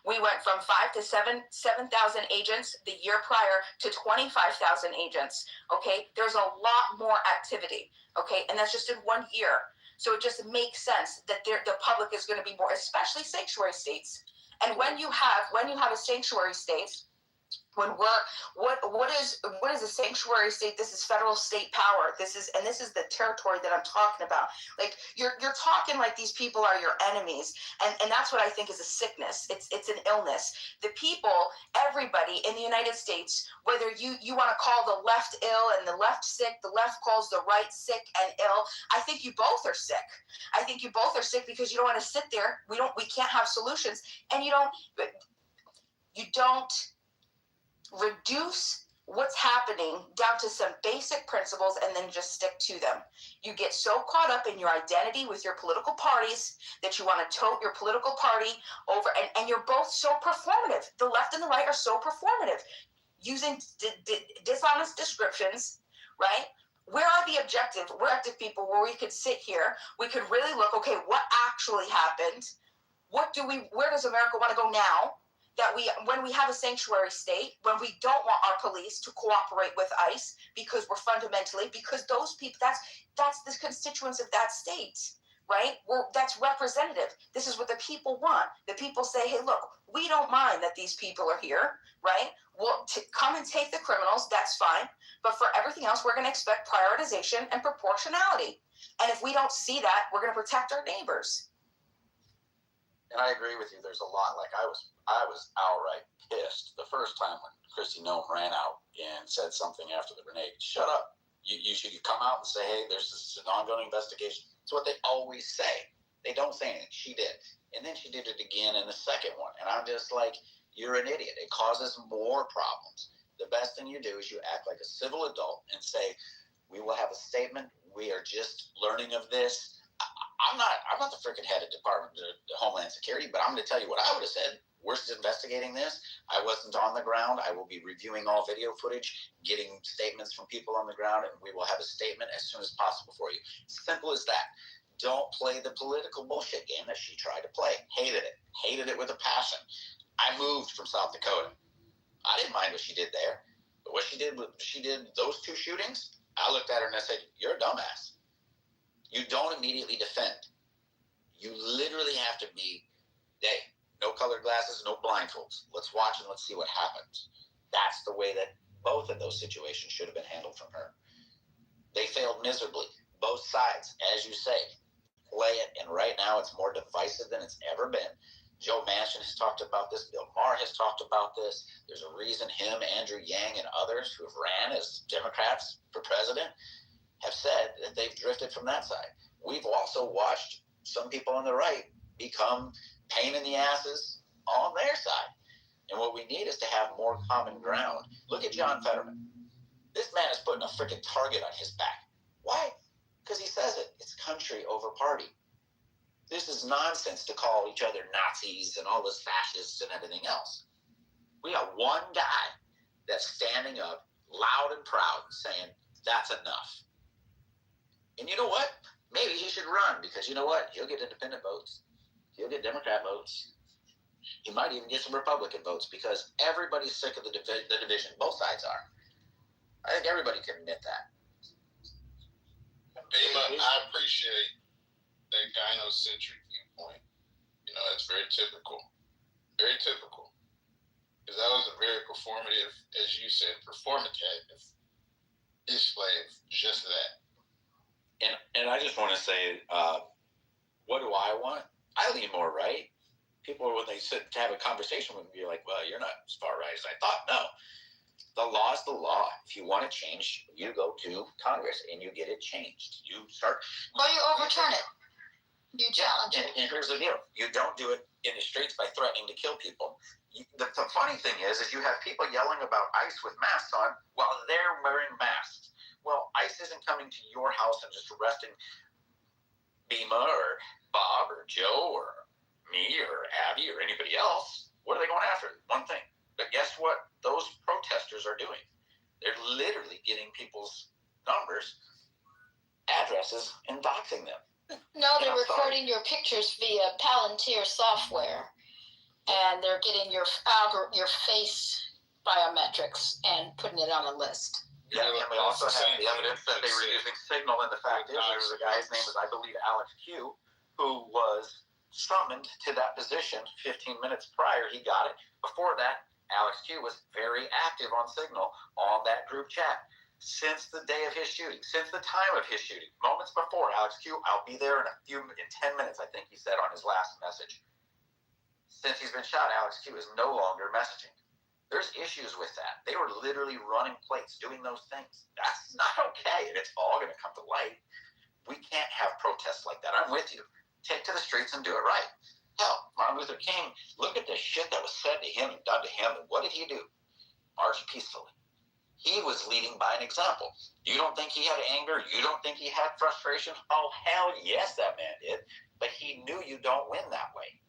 We went from 5,000 to 7,000 agents the year prior to 25,000 agents. Okay, there's a lot more activity. Okay, and that's just in 1 year. So it just makes sense that the public is going to be more, especially sanctuary states. And when you have a sanctuary state, what is a sanctuary state? This is federal state power. This is the territory that I'm talking about. Like you're talking like these people are your enemies, and that's what I think is a sickness. It's an illness. The people, everybody in the United States, whether you want to call the left ill and the left sick, the left calls the right sick and ill. I think you both are sick. I think you both are sick because you don't want to sit there. We can't have solutions, and you don't reduce what's happening down to some basic principles and then just stick to them. You get so caught up in your identity with your political parties that you want to tote your political party over, and you're both so performative. The left and the right are so performative, using dishonest descriptions, right? Where are the objective? We're active people where we could sit here, we could really look, okay, what actually happened? Where does America want to go now? When we have a sanctuary state, when we don't want our police to cooperate with ICE because those people, that's the constituents of that state, right? That's representative. This is what the people want. The people say, hey, look, we don't mind that these people are here, right? Well, come and take the criminals, that's fine. But for everything else, we're going to expect prioritization and proportionality. And if we don't see that, we're going to protect our neighbors. And I agree with you. There's a lot. Like I was outright pissed the first time when Kristi Noem ran out and said something after the grenade. Shut up. You should come out and say, hey, there's an ongoing investigation. It's what they always say. They don't say anything. She did. And then she did it again in the second one. And I'm just like, you're an idiot. It causes more problems. The best thing you do is you act like a civil adult and say, we will have a statement. We are just learning of this. I'm not the freaking head of Department of Homeland Security, but I'm going to tell you what I would have said. We're still investigating this. I wasn't on the ground. I will be reviewing all video footage, getting statements from people on the ground, and we will have a statement as soon as possible for you. Simple as that. Don't play the political bullshit game that she tried to play. Hated it with a passion. I moved from South Dakota. I didn't mind what she did there, but what she did those two shootings, I looked at her and I said, you're a dumbass. You don't immediately defend. You literally have to be, hey, no colored glasses, no blindfolds. Let's watch and let's see what happens. That's the way that both of those situations should have been handled from her. They failed miserably. Both sides, as you say, play it, and right now it's more divisive than it's ever been. Joe Manchin has talked about this. Bill Maher has talked about this. There's a reason him, Andrew Yang, and others who have ran as Democrats for president have said that they've drifted from that side. We've also watched some people on the right become pain in the asses on their side. And what we need is to have more common ground. Look at John Fetterman. This man is putting a freaking target on his back. Why? Because he says it. It's country over party. This is nonsense to call each other Nazis and all this fascists and everything else. We got one guy that's standing up loud and proud and saying, that's enough. And you know what? Maybe he should run because you know what? He'll get independent votes. He'll get Democrat votes. He might even get some Republican votes because everybody's sick of the division. Both sides are. I think everybody can admit that. Bema, I appreciate that gynocentric viewpoint. You know, that's very typical. Very typical. Because that was a very performative, as you said, performative display of just that. And I just want to say, what do I want? I lean more right. People, when they sit to have a conversation with me, are like, well, you're not as far right as I thought. No. The law is the law. If you want to change, you go to Congress and you get it changed. You start. Or you overturn it. You challenge it. And here's the deal. You don't do it in the streets by threatening to kill people. The funny thing is you have people yelling about ICE with masks on while they're wearing masks. Well, ICE isn't coming to your house and just arresting Bema or Bob or Joe or me or Abby or anybody else. What are they going after? One thing. But guess what those protesters are doing? They're literally getting people's numbers, addresses, and doxing them. No, they're recording your pictures via Palantir software, and they're getting your face biometrics and putting it on a list. Yeah, and we also have the evidence that they were using Signal, and the fact is there was a guy's name was, I believe, Alex Q, who was summoned to that position 15 minutes prior. He got it. Before that, Alex Q was very active on Signal on that group chat. Since the day of his shooting, since the time of his shooting, moments before, Alex Q, I'll be there in 10 minutes, I think he said on his last message. Since he's been shot, Alex Q is no longer messaging. There's issues with that. They were literally running plates, doing those things. That's not okay, and it's all going to come to light. We can't have protests like that. I'm with you. Take to the streets and do it right. Hell, Martin Luther King, look at the shit that was said to him and done to him, and what did he do? March peacefully. He was leading by an example. You don't think he had anger? You don't think he had frustration? Oh, hell yes, that man did. But he knew you don't win that way.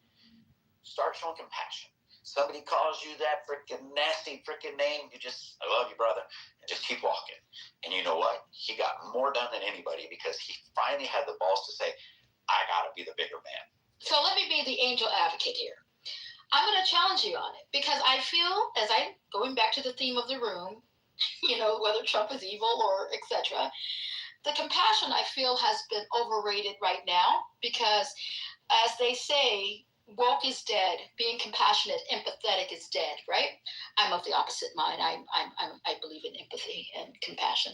Start showing compassion. Somebody calls you that freaking nasty freaking name, you just, I love you, brother, and just keep walking. And you know what? He got more done than anybody because he finally had the balls to say, I gotta be the bigger man. So let me be the angel advocate here. I'm going to challenge you on it because I feel, going back to the theme of the room, whether Trump is evil or etc., the compassion I feel has been overrated right now because, as they say, woke is dead. Being compassionate, empathetic is dead. Right? I'm of the opposite mind. I believe in empathy and compassion.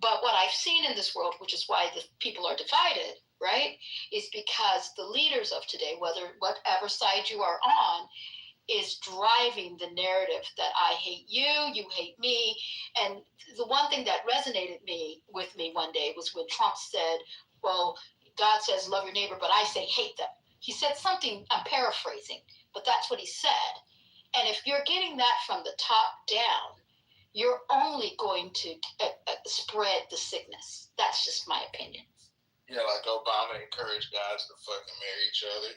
But what I've seen in this world, which is why the people are divided, right, is because the leaders of today, whatever side you are on, is driving the narrative that I hate you, you hate me. And the one thing that resonated with me one day was when Trump said, well, God says love your neighbor, but I say hate them. He said something, I'm paraphrasing, but that's what he said. And if you're getting that from the top down, you're only going to spread the sickness. That's just my opinion. Yeah, like Obama encouraged guys to fucking marry each other.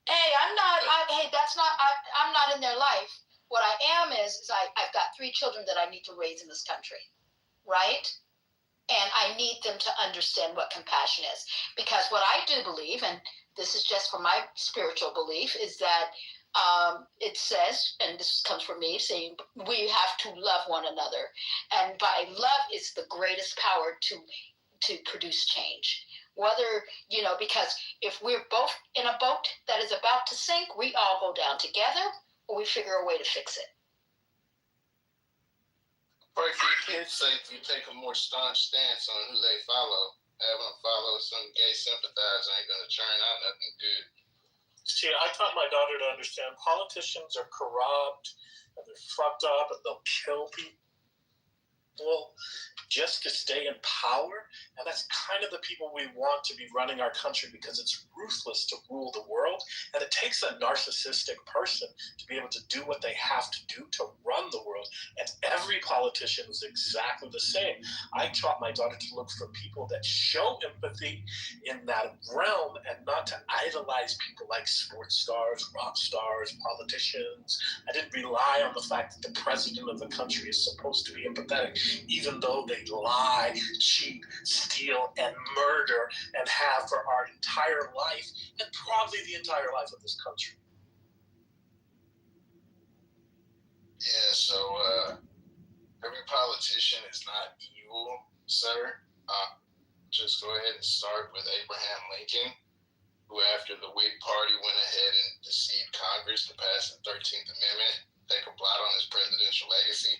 Hey, I'm not in their life. What I am is I've got 3 children that I need to raise in this country, right? And I need them to understand what compassion is. Because what I do believe, and this is just for my spiritual belief, is that it says, and this comes from me, saying we have to love one another. And by love is the greatest power to produce change. Whether, because if we're both in a boat that is about to sink, we all go down together or we figure a way to fix it. Right, for your kids' sake, you take a more staunch stance on who they follow. Having them follow some gay sympathizer ain't going to churn out nothing good. See, I taught my daughter to understand politicians are corrupt and they're fucked up and they'll kill people. just to stay in power. And that's kind of the people we want to be running our country, because it's ruthless to rule the world. And it takes a narcissistic person to be able to do what they have to do to run the world. And every politician is exactly the same. I taught my daughter to look for people that show empathy in that realm, and not to idolize people like sports stars, rock stars, politicians. I didn't rely on the fact that the president of the country is supposed to be empathetic, even though they lie, cheat, steal, and murder, and have for our entire life, and probably the entire life of this country. Yeah, so every politician is not evil, sir. Just go ahead and start with Abraham Lincoln, who after the Whig Party went ahead and deceived Congress to pass the 13th Amendment, take a blot on his presidential legacy.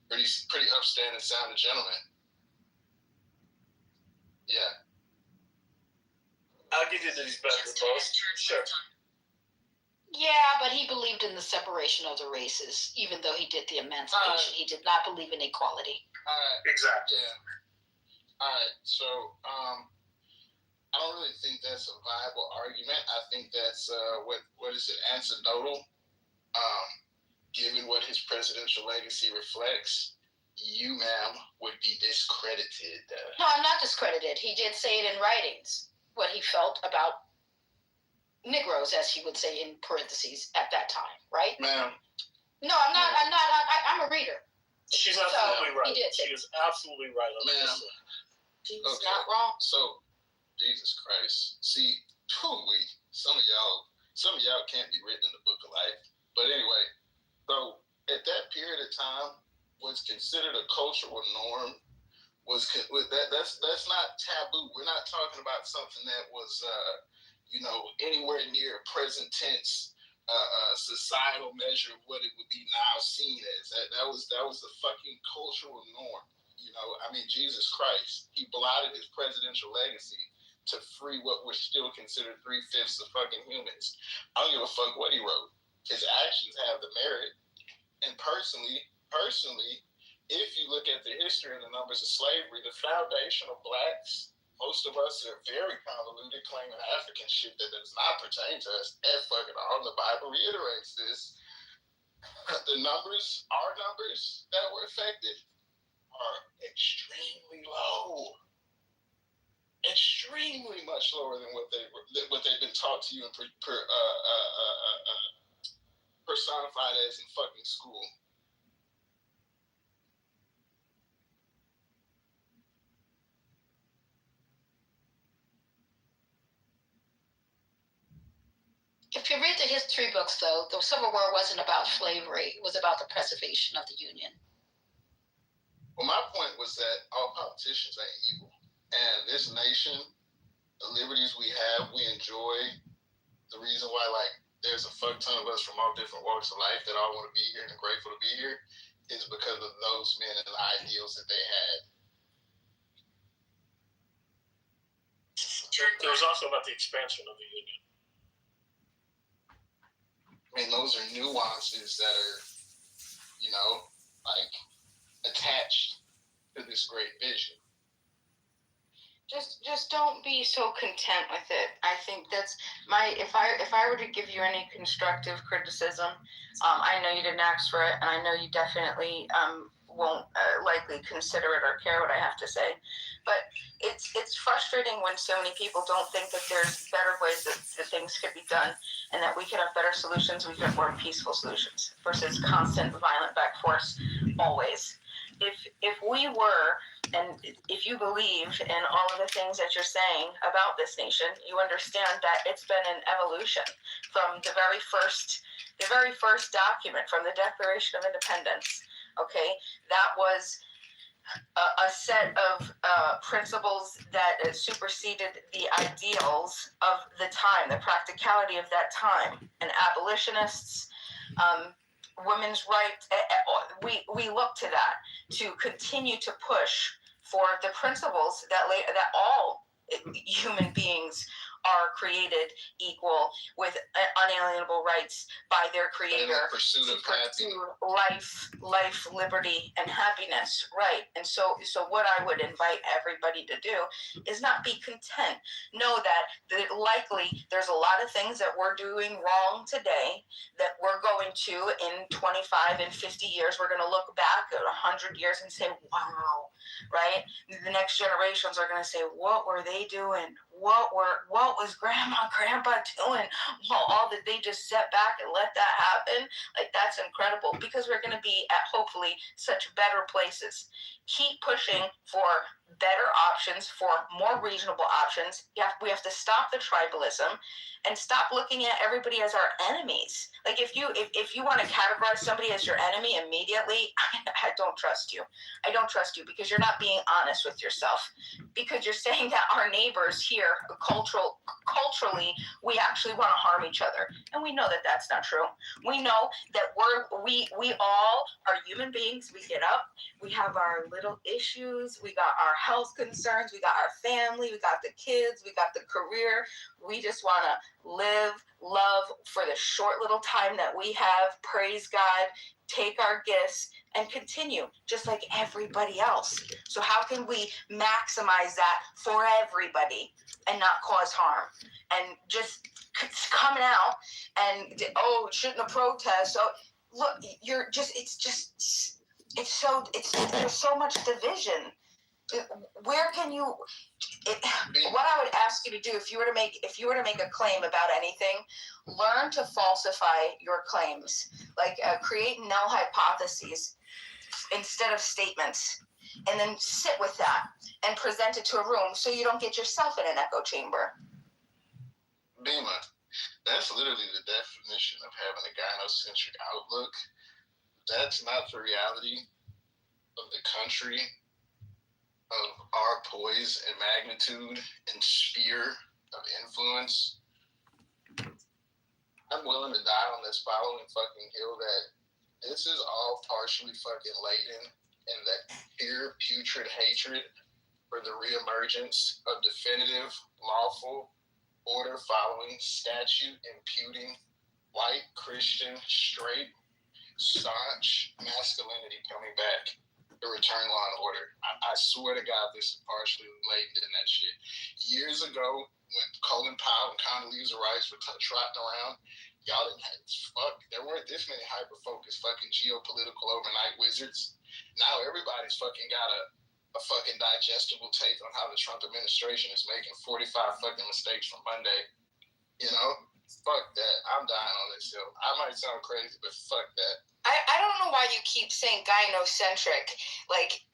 Pretty upstanding sounding gentleman. Yeah. I'll give you these better than most. Sure. Yeah, but he believed in the separation of the races, even though he did the emancipation. He did not believe in equality. Exactly. Yeah. All right, so I don't really think that's a viable argument. I think that's what is it, anecdotal. Given what his presidential legacy reflects, you, ma'am, would be discredited. No, I'm not discredited. He did say it in writings, what he felt about Negroes, as he would say in parentheses at that time, right? Ma'am. No, I'm not. I'm a reader. She's absolutely right. He did. She is absolutely right on Ma'am. this. He's Okay. not wrong. So, Jesus Christ. See, some of y'all can't be written in the book of life. But anyway, so at that period of time, what's considered a cultural norm that's not taboo. We're not talking about something that was anywhere near a present tense societal measure of what it would be now seen as. That was the fucking cultural norm. Jesus Christ, he blotted his presidential legacy to free what were still considered 3/5 of fucking humans. I don't give a fuck what he wrote. His actions have the merit. And personally, if you look at the history and the numbers of slavery, the foundation of blacks, most of us are very convoluted, claiming African shit that does not pertain to us at fucking all. The Bible reiterates this. The numbers, our numbers that were affected, are extremely low. Extremely much lower than what they've been taught to you and personified as in fucking school. If you read the history books, though, the Civil War wasn't about slavery. It was about the preservation of the Union. Well, my point was that all politicians ain't evil. And this nation, the liberties we have, we enjoy. The reason why, there's a fuck ton of us from all different walks of life that all want to be here and are grateful to be here is because of those men and the ideals that they had. It was also about the expansion of the Union. I mean, those are nuances that are, attached to this great vision. Just don't be so content with it. I think that's if I were to give you any constructive criticism, I know you didn't ask for it, and I know you definitely won't likely consider it or care what I have to say. But it's frustrating when so many people don't think that there's better ways that things could be done, and that we could have better solutions, we could have more peaceful solutions versus constant violent back force always. If we were, and if you believe in all of the things that you're saying about this nation, you understand that it's been an evolution from the very first document, from the Declaration of Independence. Okay, that was a set of principles that superseded the ideals of the time, the practicality of that time, and abolitionists, women's rights. We look to that to continue to push for the principles that all human beings are created equal with unalienable rights rights by their creator pursuit of life, liberty, and happiness. Right. And so what I would invite everybody to do is not be content. Know that likely there's a lot of things that we're doing wrong today that we're going to in 25 and 50 years, we're going to look back at 100 years and say, wow, right? The next generations are going to say, what were they doing? What was grandpa doing? Well, all that they just sat back and let that happen. Like, that's incredible, because we're going to be at hopefully such better places. Keep pushing for better options, for more reasonable options. We have to stop the tribalism and stop looking at everybody as our enemies. Like, if you want to categorize somebody as your enemy immediately, I don't trust you. I don't trust you, because you're not being honest with yourself. Because you're saying that our neighbors here, culturally, we actually want to harm each other, and we know that that's not true. We know that we all are human beings. We get up, we have our little issues, we got our health concerns, we got our family, we got the kids, we got the career. We just want to live, love for the short little time that we have, praise God, take our gifts, and continue just like everybody else. So how can we maximize that for everybody and not cause harm? And just coming out and, shouldn't have protest. So look, there's so much division. Where can you? What I would ask you to do, if you were to make a claim about anything, learn to falsify your claims. Like, create null hypotheses instead of statements, and then sit with that and present it to a room so you don't get yourself in an echo chamber. Bima, that's literally the definition of having a gynocentric outlook. That's not the reality of the country, of our poise and magnitude and sphere of influence. I'm willing to die on this following fucking hill that this is all partially fucking laden in that pure, putrid hatred for the reemergence of definitive, lawful, order-following, statute-imputing, white, Christian, straight, staunch masculinity coming back. The return law and order. I swear to God, this is partially laden in that shit. Years ago, when Colin Powell and Condoleezza Rice were trotting around, y'all didn't have there weren't this many hyper-focused fucking geopolitical overnight wizards. Now everybody's fucking got a fucking digestible take on how the Trump administration is making 45 fucking mistakes from Monday. You know? Fuck that. I'm dying on this hill. I might sound crazy, but fuck that. I don't know why you keep saying gynocentric. Like,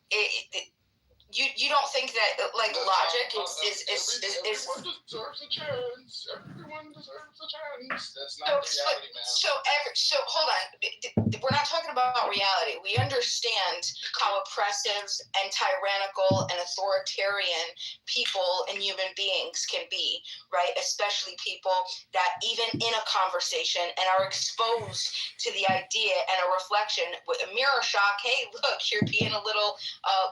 you don't think that, like, logic is everyone deserves a chance. Everyone deserves a chance. That's not reality, man. So hold on. We're not talking about reality. We understand how oppressive and tyrannical and authoritarian people and human beings can be, right? Especially people that even in a conversation and are exposed to the idea and a reflection with a mirror shock. Hey, look, you're being a little.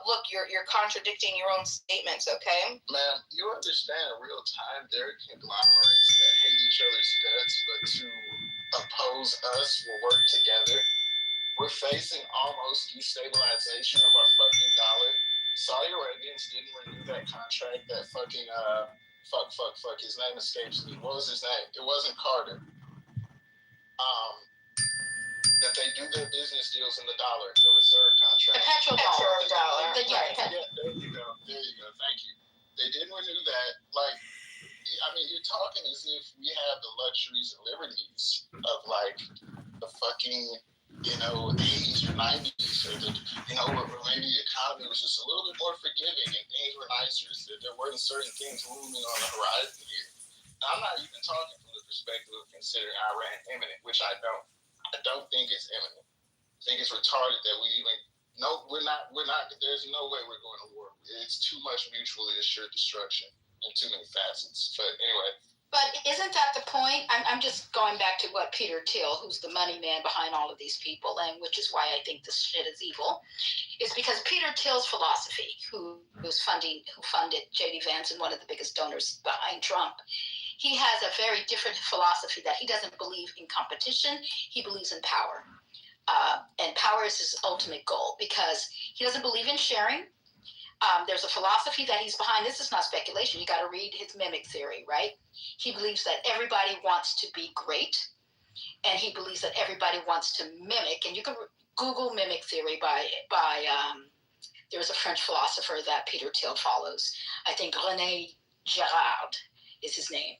Look, you're contradicting your own statements, okay? Man, you understand in real time there are conglomerates that hate each other's guts, but to oppose us will work together. We're facing almost destabilization of our fucking dollar. Saudi Arabians didn't renew that contract that fucking, fuck, his name escapes me. What was his name? It wasn't Carter. That they do their business deals in the dollar, the reserve contract. The petrodollar. There you go. Thank you. They didn't renew that. Like, I mean, you're talking as if we have the luxuries and liberties of, like, the fucking, 80s or 90s, or where maybe the economy was just a little bit more forgiving and things were nicer, so there weren't certain things looming on the horizon here. Now, I'm not even talking from the perspective of considering Iran imminent, which I don't. I don't think it's imminent. I think it's retarded that we even. No, we're not. There's no way we're going to war. It's too much mutually assured destruction in too many facets. But anyway. But isn't that the point? I'm just going back to what Peter Thiel, who's the money man behind all of these people, and which is why I think this shit is evil, is because Peter Thiel's philosophy, who funded J.D. Vance and one of the biggest donors behind Trump, he has a very different philosophy that he doesn't believe in competition. He believes in power. And power is his ultimate goal because he doesn't believe in sharing. There's a philosophy that he's behind. This is not speculation. You got to read his mimic theory, right? He believes that everybody wants to be great, and he believes that everybody wants to mimic. And you can Google mimic theory by there's a French philosopher that Peter Thiel follows. I think René Girard is his name.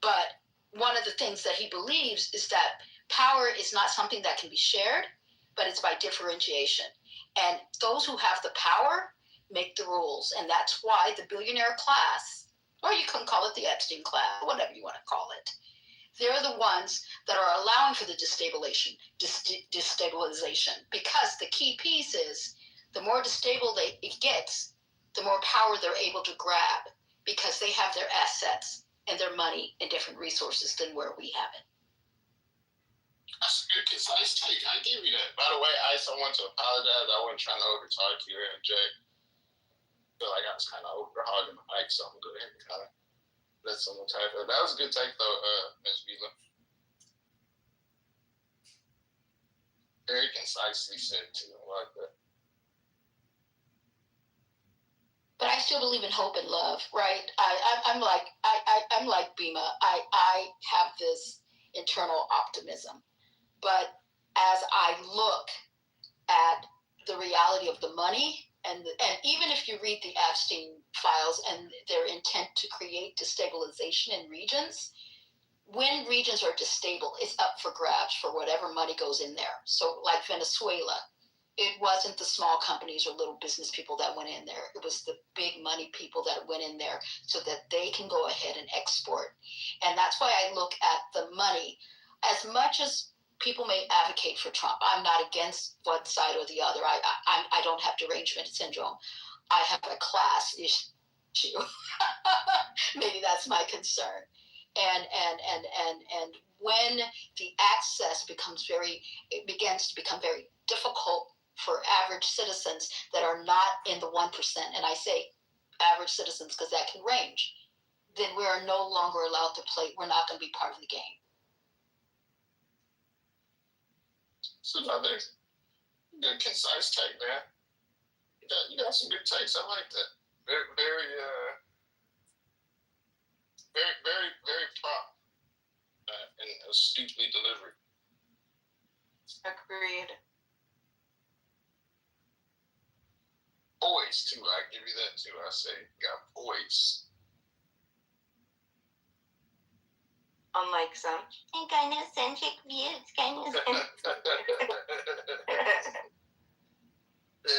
But one of the things that he believes is that power is not something that can be shared, but it's by differentiation. And those who have the power make the rules. And that's why the billionaire class, or you can call it the Epstein class, whatever you want to call it, they're the ones that are allowing for the destabilization, because the key piece is the more destable it gets, the more power they're able to grab because they have their assets and their money and different resources than where we have it. That's a good concise take. I give you that. By the way, I want to apologize. I wasn't trying to overtalk you or interject. I feel like I was kind of overhogging the mic, so I'm going to go ahead and kind of let someone type it. That was a good take, though, Ms. Vila. Very concisely said, too. I like that. But I still believe in hope and love, right? I'm like Bima. I have this internal optimism, but as I look at the reality of the money, and even if you read the Epstein files and their intent to create destabilization in regions, when regions are destable, it's up for grabs for whatever money goes in there. So, like Venezuela. It wasn't the small companies or little business people that went in there. It was the big money people that went in there so that they can go ahead and export. And that's why I look at the money. As much as people may advocate for Trump, I'm not against one side or the other. I don't have derangement syndrome. I have a class issue. Maybe that's my concern. And when the access begins to become very difficult for average citizens that are not in the 1%, and I say average citizens because that can range, then we are no longer allowed to play. We're not going to be part of the game. It's another good, concise take, man. You got some good takes. I like that. Very, very prompt and astutely delivered. Agreed. Poise, too. I give you that, too. I say, you got poise. Unlike some gynocentric views, Yeah.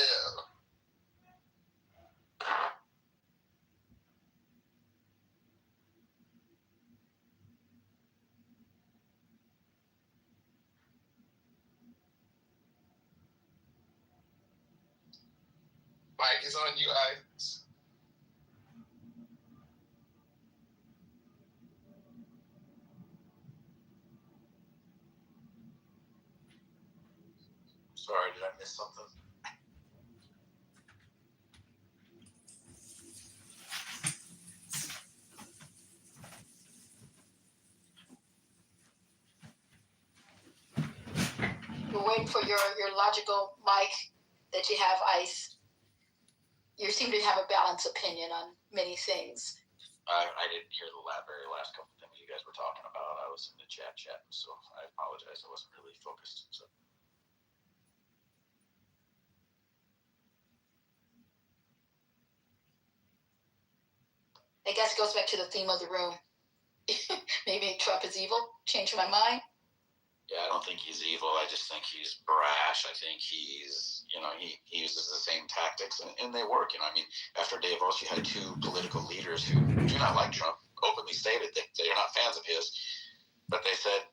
Mike is on you, Ives. Sorry, did I miss something? We're waiting for your logical mic that you have, Ice. You seem to have a balanced opinion on many things. I didn't hear the very last couple of things you guys were talking about. I was in the chat, so I apologize. I wasn't really focused. So. I guess it goes back to the theme of the room. Maybe Trump is evil. Changed my mind. Yeah, I don't think he's evil. I just think he's brash. I think he's, he uses the same tactics, and they work. I mean, after Davos, you had two political leaders who do not like Trump, openly stated that they're not fans of his, but they said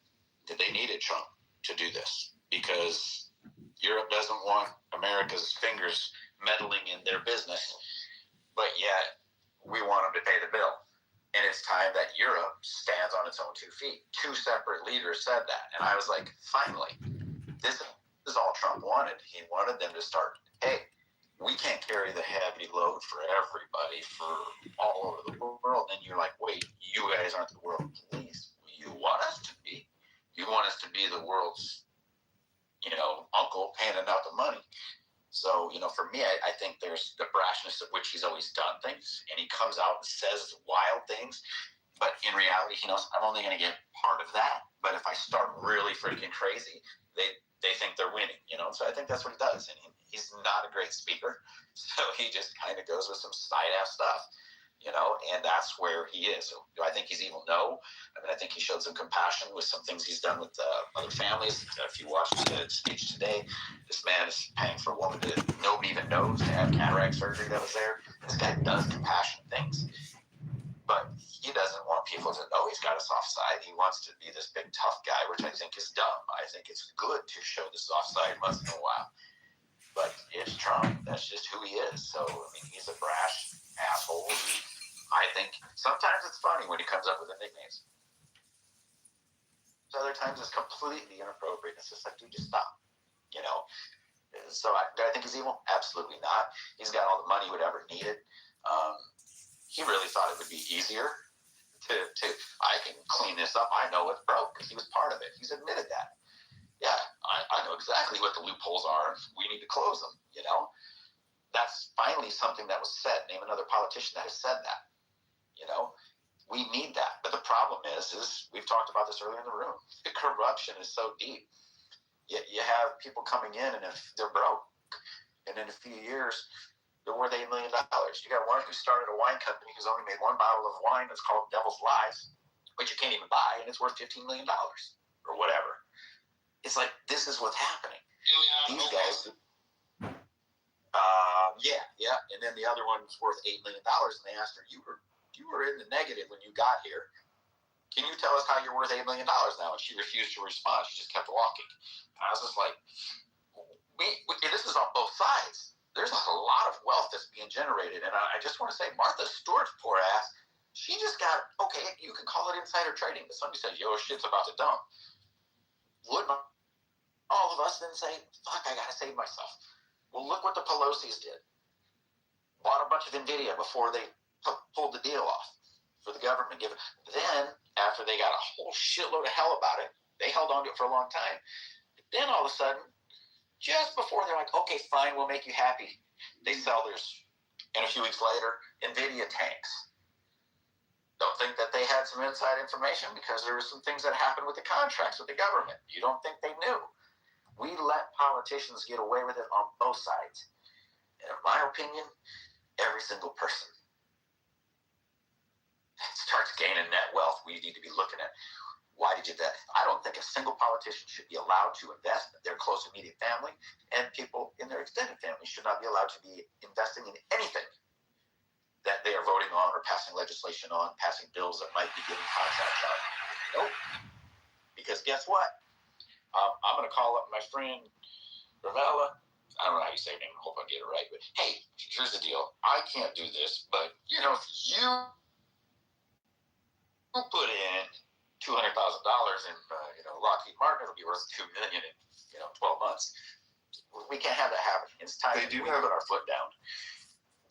that they needed Trump to do this because Europe doesn't want America's fingers meddling in their business, but yet we want them to pay the bill. And it's time that Europe stands on its own 2 feet. Two separate leaders said that. And I was like, finally, this is all Trump wanted. He wanted them to start, hey, we can't carry the heavy load for everybody, for all over the world. world. And then you're like, wait, you guys aren't the world police. You want us to be. You want us to be the world's, uncle handing out the money. So, for me, I think there's the brashness of which he's always done things, and he comes out and says wild things. But in reality, he knows I'm only going to get part of that. But if I start really freaking crazy, they think they're winning, So I think that's what he does. And he's not a great speaker. So he just kind of goes with some side-ass stuff, and that's where he is. So do I think he's evil? No. I think he showed some compassion with some things he's done with other families. If you watched the speech today, this man is paying for a woman that nobody even knows to have cataract surgery that was there. This guy does compassionate things. But he doesn't want people to know he's got a soft side. He wants to be this big tough guy, which I think is dumb. I think it's good to show the soft side once in a while. But it's Trump. That's just who he is. So, he's a brash asshole. I think sometimes it's funny when he comes up with the nicknames. Other times it's completely inappropriate. It's just like, dude, just stop. So do I think he's evil? Absolutely not. He's got all the money he would ever needed. He really thought it would be easier to I can clean this up. I know it's broke because he was part of it. He's admitted that. Yeah, I know exactly what the loopholes are. We need to close them, That's finally something that was said. Name another politician that has said that. We need that. But the problem is we've talked about this earlier in the room. The corruption is so deep. You have people coming in, and if they're broke, and in a few years, they're worth $8 million. You got one who started a wine company who's only made one bottle of wine that's called Devil's Lies, which you can't even buy, and it's worth $15 million or whatever. It's like, this is what's happening. These guys, yeah. And then the other one's worth $8 million, and they asked her, you were in the negative when you got here. Can you tell us how you're worth $8 million now? And she refused to respond. She just kept walking. And I was just like, this is on both sides. There's a lot of wealth that's being generated. And I just want to say, Martha Stewart's poor ass, she just got, okay, you can call it insider trading, but somebody said, yo, shit's about to dump. Wouldn't all of us then say, fuck, I got to save myself? Well, look what the Pelosi's did. Bought a bunch of NVIDIA before they pulled the deal off for the government. Then, after they got a whole shitload of hell about it, they held on to it for a long time. Then all of a sudden, just before they're like, okay, fine, we'll make you happy, they sell theirs. And a few weeks later, NVIDIA tanks. Don't think that they had some inside information because there were some things that happened with the contracts with the government. You don't think they knew. We let politicians get away with it on both sides. And in my opinion, every single person starts gaining net wealth. We need to be looking at, why did you do that? I don't think a single politician should be allowed to invest. Their close immediate family and people in their extended family should not be allowed to be investing in anything that they are voting on or passing legislation on, passing bills that might be giving contracts out. Nope. Because guess what? I'm going to call up my friend Ravella. I don't know how you say her name. I hope I get it right. But hey, here's the deal. I can't do this, but if you put in $200,000 in Lockheed Martin, it'll be worth $2 million in 12 months. We can't have that happen. It's time we put our foot down.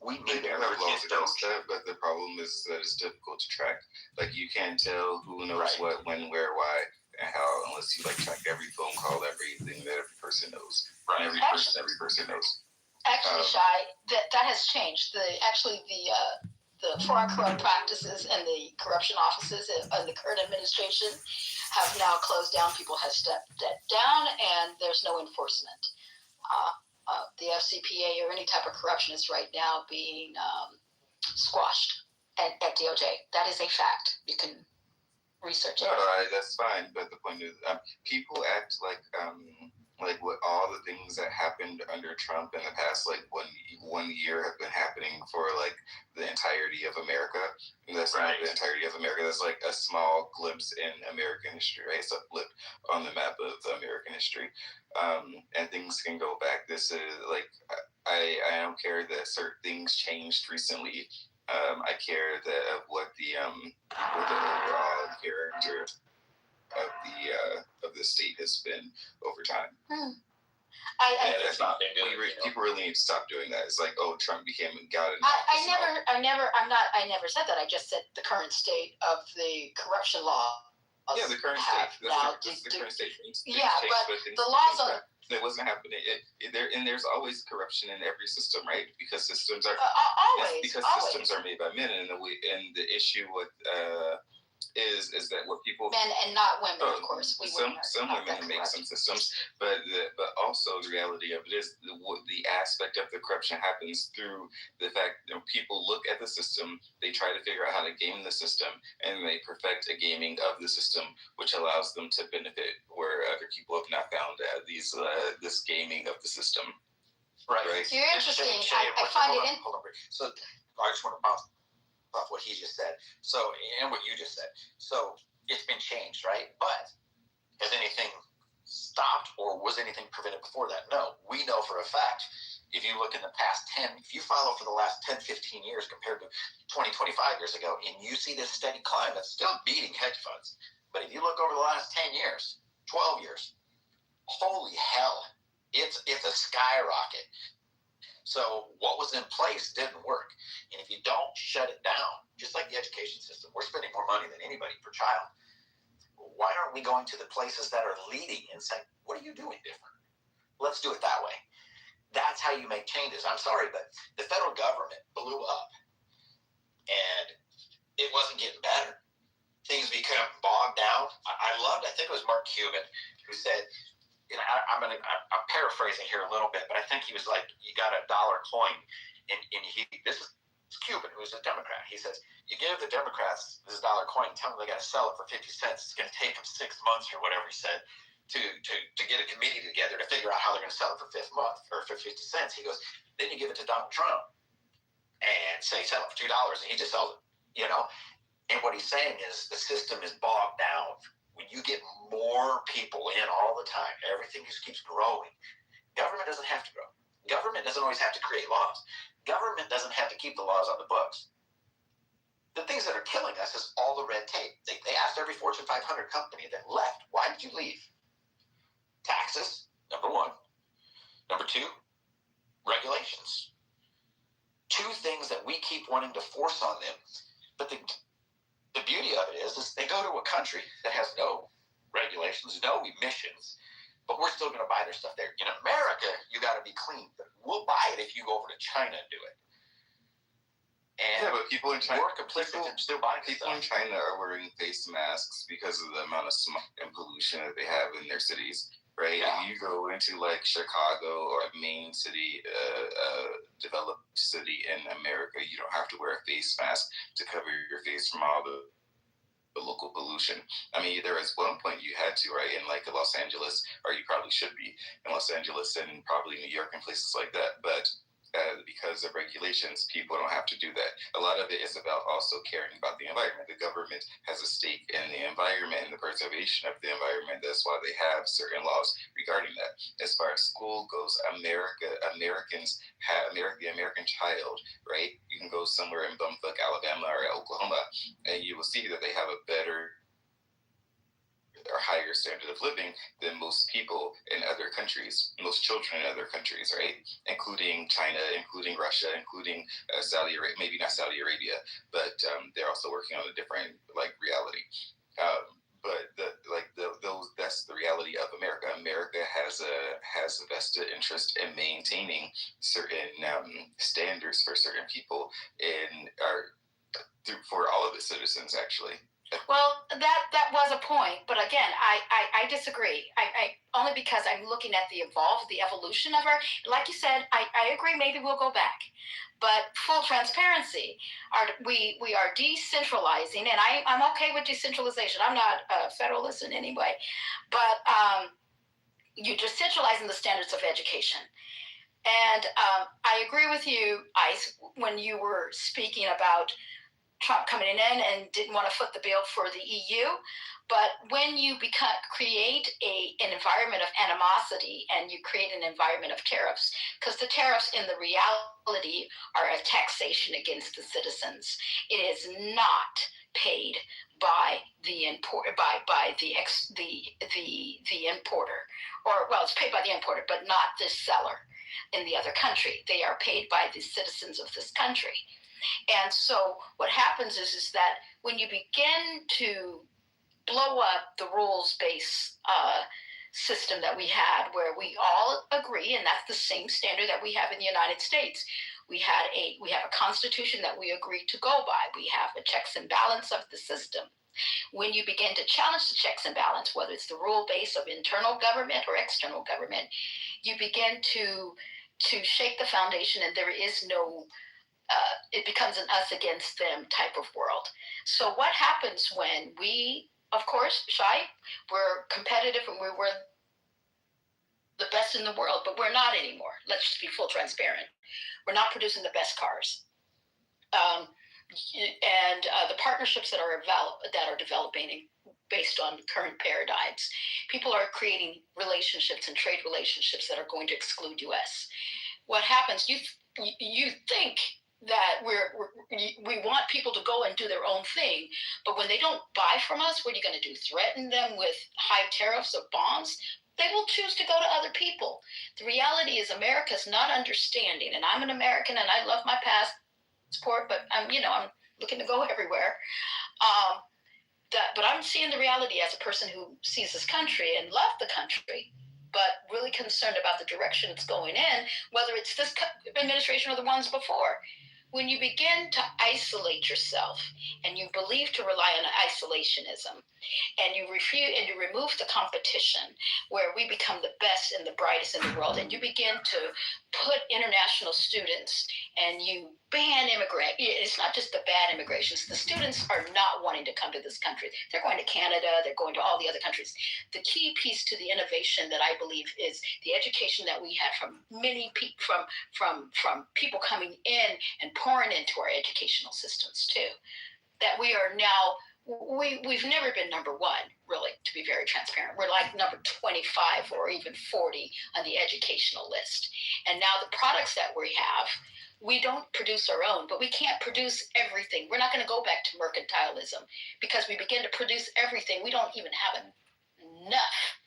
We need to have laws against that, but the problem is that it's difficult to track. Like, you can't tell who knows what, when, where, why, and how, unless you track every phone call, everything that every person knows. Right. Every person knows. Actually, Shai, that has changed. The foreign corrupt practices and the corruption offices of the current administration have now closed down. People have stepped that down, and there's no enforcement. The FCPA or any type of corruption is right now being squashed at DOJ. That is a fact. You can research it. No, that's fine. But the point is, people act like with all the things that happened under Trump in the past, one year have been happening for the entirety of America. And that's not the entirety of America. That's a small glimpse in American history, right? It's a blip on the map of American history. And things can go back. This is I don't care that certain things changed recently. I care that what the overall character of the state has been over time. That's not. People really need to stop doing that. It's like, oh, Trump became God. I never said that. I just said the current state of the corruption law. Yeah, the current state. That's the current state. But the laws on. That wasn't happening. There's always corruption in every system, right? Because systems are systems are made by men, and the issue with is that what people men and not women, of course. Some women make some systems, but also the reality of it is the aspect of the corruption happens through the fact that people look at the system, they try to figure out how to game the system, and they perfect a gaming of the system, which allows them to benefit where other people have not found this gaming of the system. Right. You're interesting. I find it. So I just want to bounce off what he just said. So, and what you just said. So it's been changed, right? But has anything stopped, or was anything prevented before that? No. We know for a fact, if you look in the past 10, if you follow for the last 10, 15 years compared to 20, 25 years ago, and you see this steady climb that's still beating hedge funds. But if you look over the last 10 years, 12 years, holy hell, it's a skyrocket. So what was in place didn't work. And if you don't shut it down, just like the education system, we're spending more money than anybody per child. Why aren't we going to the places that are leading and saying, what are you doing different? Let's do it that way. That's how you make changes. I'm sorry, but the federal government blew up and it wasn't getting better. Things become bogged down. I think it was Mark Cuban who said, I'm paraphrasing here a little bit, but I think he was like, you got $1 coin, and this is Cuban, who's a Democrat. He says, you give the Democrats this $1 coin, tell them they got to sell it for 50 cents. It's going to take them 6 months or whatever he said to get a committee together to figure out how they're going to sell it for 50 cents. He goes, then you give it to Donald Trump and say sell it for $2, and he just sells it, And what he's saying is the system is bogged down. When you get more people in all the time, everything just keeps growing. Government doesn't have to grow. Government doesn't always have to create laws. Government doesn't have to keep the laws on the books. The things that are killing us is all the red tape. They asked every Fortune 500 company that left, why did you leave? Taxes, number one. Number two, regulations. Two things that we keep wanting to force on them. But the beauty of it is they go to a country that has no regulations, no emissions, but we're still going to buy their stuff there. In America, you got to be clean, but we'll buy it if you go over to China and do it. And but people in China, we're complicit in still buying people in China are wearing face masks because of the amount of smoke and pollution that they have in their cities. Right? Yeah. If you go into like Chicago or a main city, developed city in America, you don't have to wear a face mask to cover your face from all the local pollution. I mean, there was one point you had to, right? In like Los Angeles, or you probably should be in Los Angeles and probably New York and places like that. But because of regulations, people don't have to do that. A lot of it is about also caring about the environment. The government has a stake in the environment and the preservation of the environment. That's why they have certain laws regarding that. As far as school goes, the American child, right? You can go somewhere in Bumfuck, Alabama or Oklahoma, and you will see that they have a better or higher standard of living than most people in other countries, most children in other countries, right? Including China, including Russia, including Saudi Arabia, maybe not Saudi Arabia, but they're also working on a different reality. But that's the reality of America. America has a vested interest in maintaining certain standards for certain people for all of its citizens, actually. Well, that was a point, but again, I disagree. I only because I'm looking at the evolution of our. Like you said, I agree. Maybe we'll go back, but full transparency, we are decentralizing, and I'm okay with decentralization. I'm not a federalist in any way, but you're decentralizing the standards of education. And I agree with you, Ice, when you were speaking about Trump coming in and didn't want to foot the bill for the EU. But when you create an environment of animosity and you create an environment of tariffs, because the tariffs in the reality are a taxation against the citizens. It is not paid by the importer, the importer, or well, it's paid by the importer, but not the seller in the other country. They are paid by the citizens of this country. And so what happens is that when you begin to blow up the rules-based system that we had, where we all agree, and that's the same standard that we have in the United States. We have a constitution that we agreed to go by. We have a checks and balance of the system. When you begin to challenge the checks and balance, whether it's the rule base of internal government or external government, you begin to shake the foundation, and there is no, it becomes an us against them type of world. So what happens when we, of course, Shai, we're competitive and we're the best in the world, but we're not anymore. Let's just be full transparent. We're not producing the best cars. And the partnerships that are developing based on current paradigms, people are creating relationships and trade relationships that are going to exclude U.S. What happens? You think that we want people to go and do their own thing, but when they don't buy from us, what are you going to do? Threaten them with high tariffs or bombs? They will choose to go to other people. The reality is America's not understanding, and I'm an American and I love my passport, but I'm looking to go everywhere. But I'm seeing the reality as a person who sees this country and love the country, but really concerned about the direction it's going in, whether it's this administration or the ones before. When you begin to isolate yourself and you believe to rely on isolationism, and you refuse and you remove the competition where we become the best and the brightest in the world, and you begin to put international students and you ban immigrant. It's not just the bad immigrations. The students are not wanting to come to this country. They're going to Canada. They're going to all the other countries. The key piece to the innovation that I believe is the education that we have from many people, from people coming in and pouring into our educational systems too. That we are now, we've never been number one, really, to be very transparent. We're like number 25 or even 40 on the educational list. And now the products that we have, we don't produce our own, but we can't produce everything. We're not going to go back to mercantilism because we begin to produce everything. We don't even have enough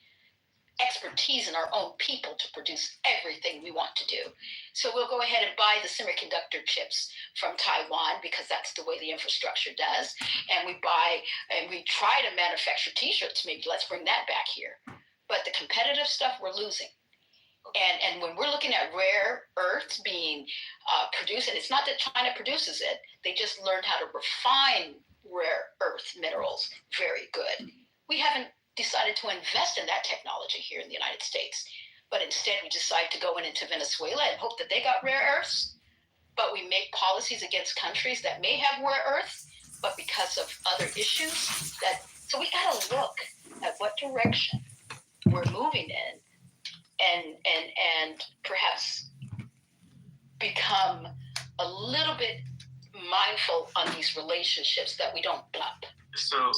expertise in our own people to produce everything we want to do. So we'll go ahead and buy the semiconductor chips from Taiwan because that's the way the infrastructure does. And we try to manufacture t-shirts. Maybe let's bring that back here. But the competitive stuff, we're losing. And when we're looking at rare earths being produced, and it's not that China produces it, they just learned how to refine rare earth minerals very good. We haven't decided to invest in that technology here in the United States. But instead, we decide to go into Venezuela and hope that they got rare earths. But we make policies against countries that may have rare earths, but because of other issues, so we got to look at what direction we're moving in, and perhaps become a little bit mindful on these relationships that we don't bluff. So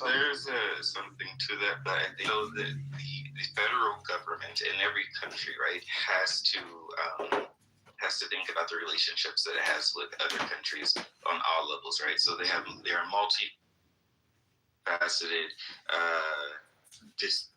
there's something to that, but I know that the federal government in every country, right, has to think about the relationships that it has with other countries on all levels, right? So there are multifaceted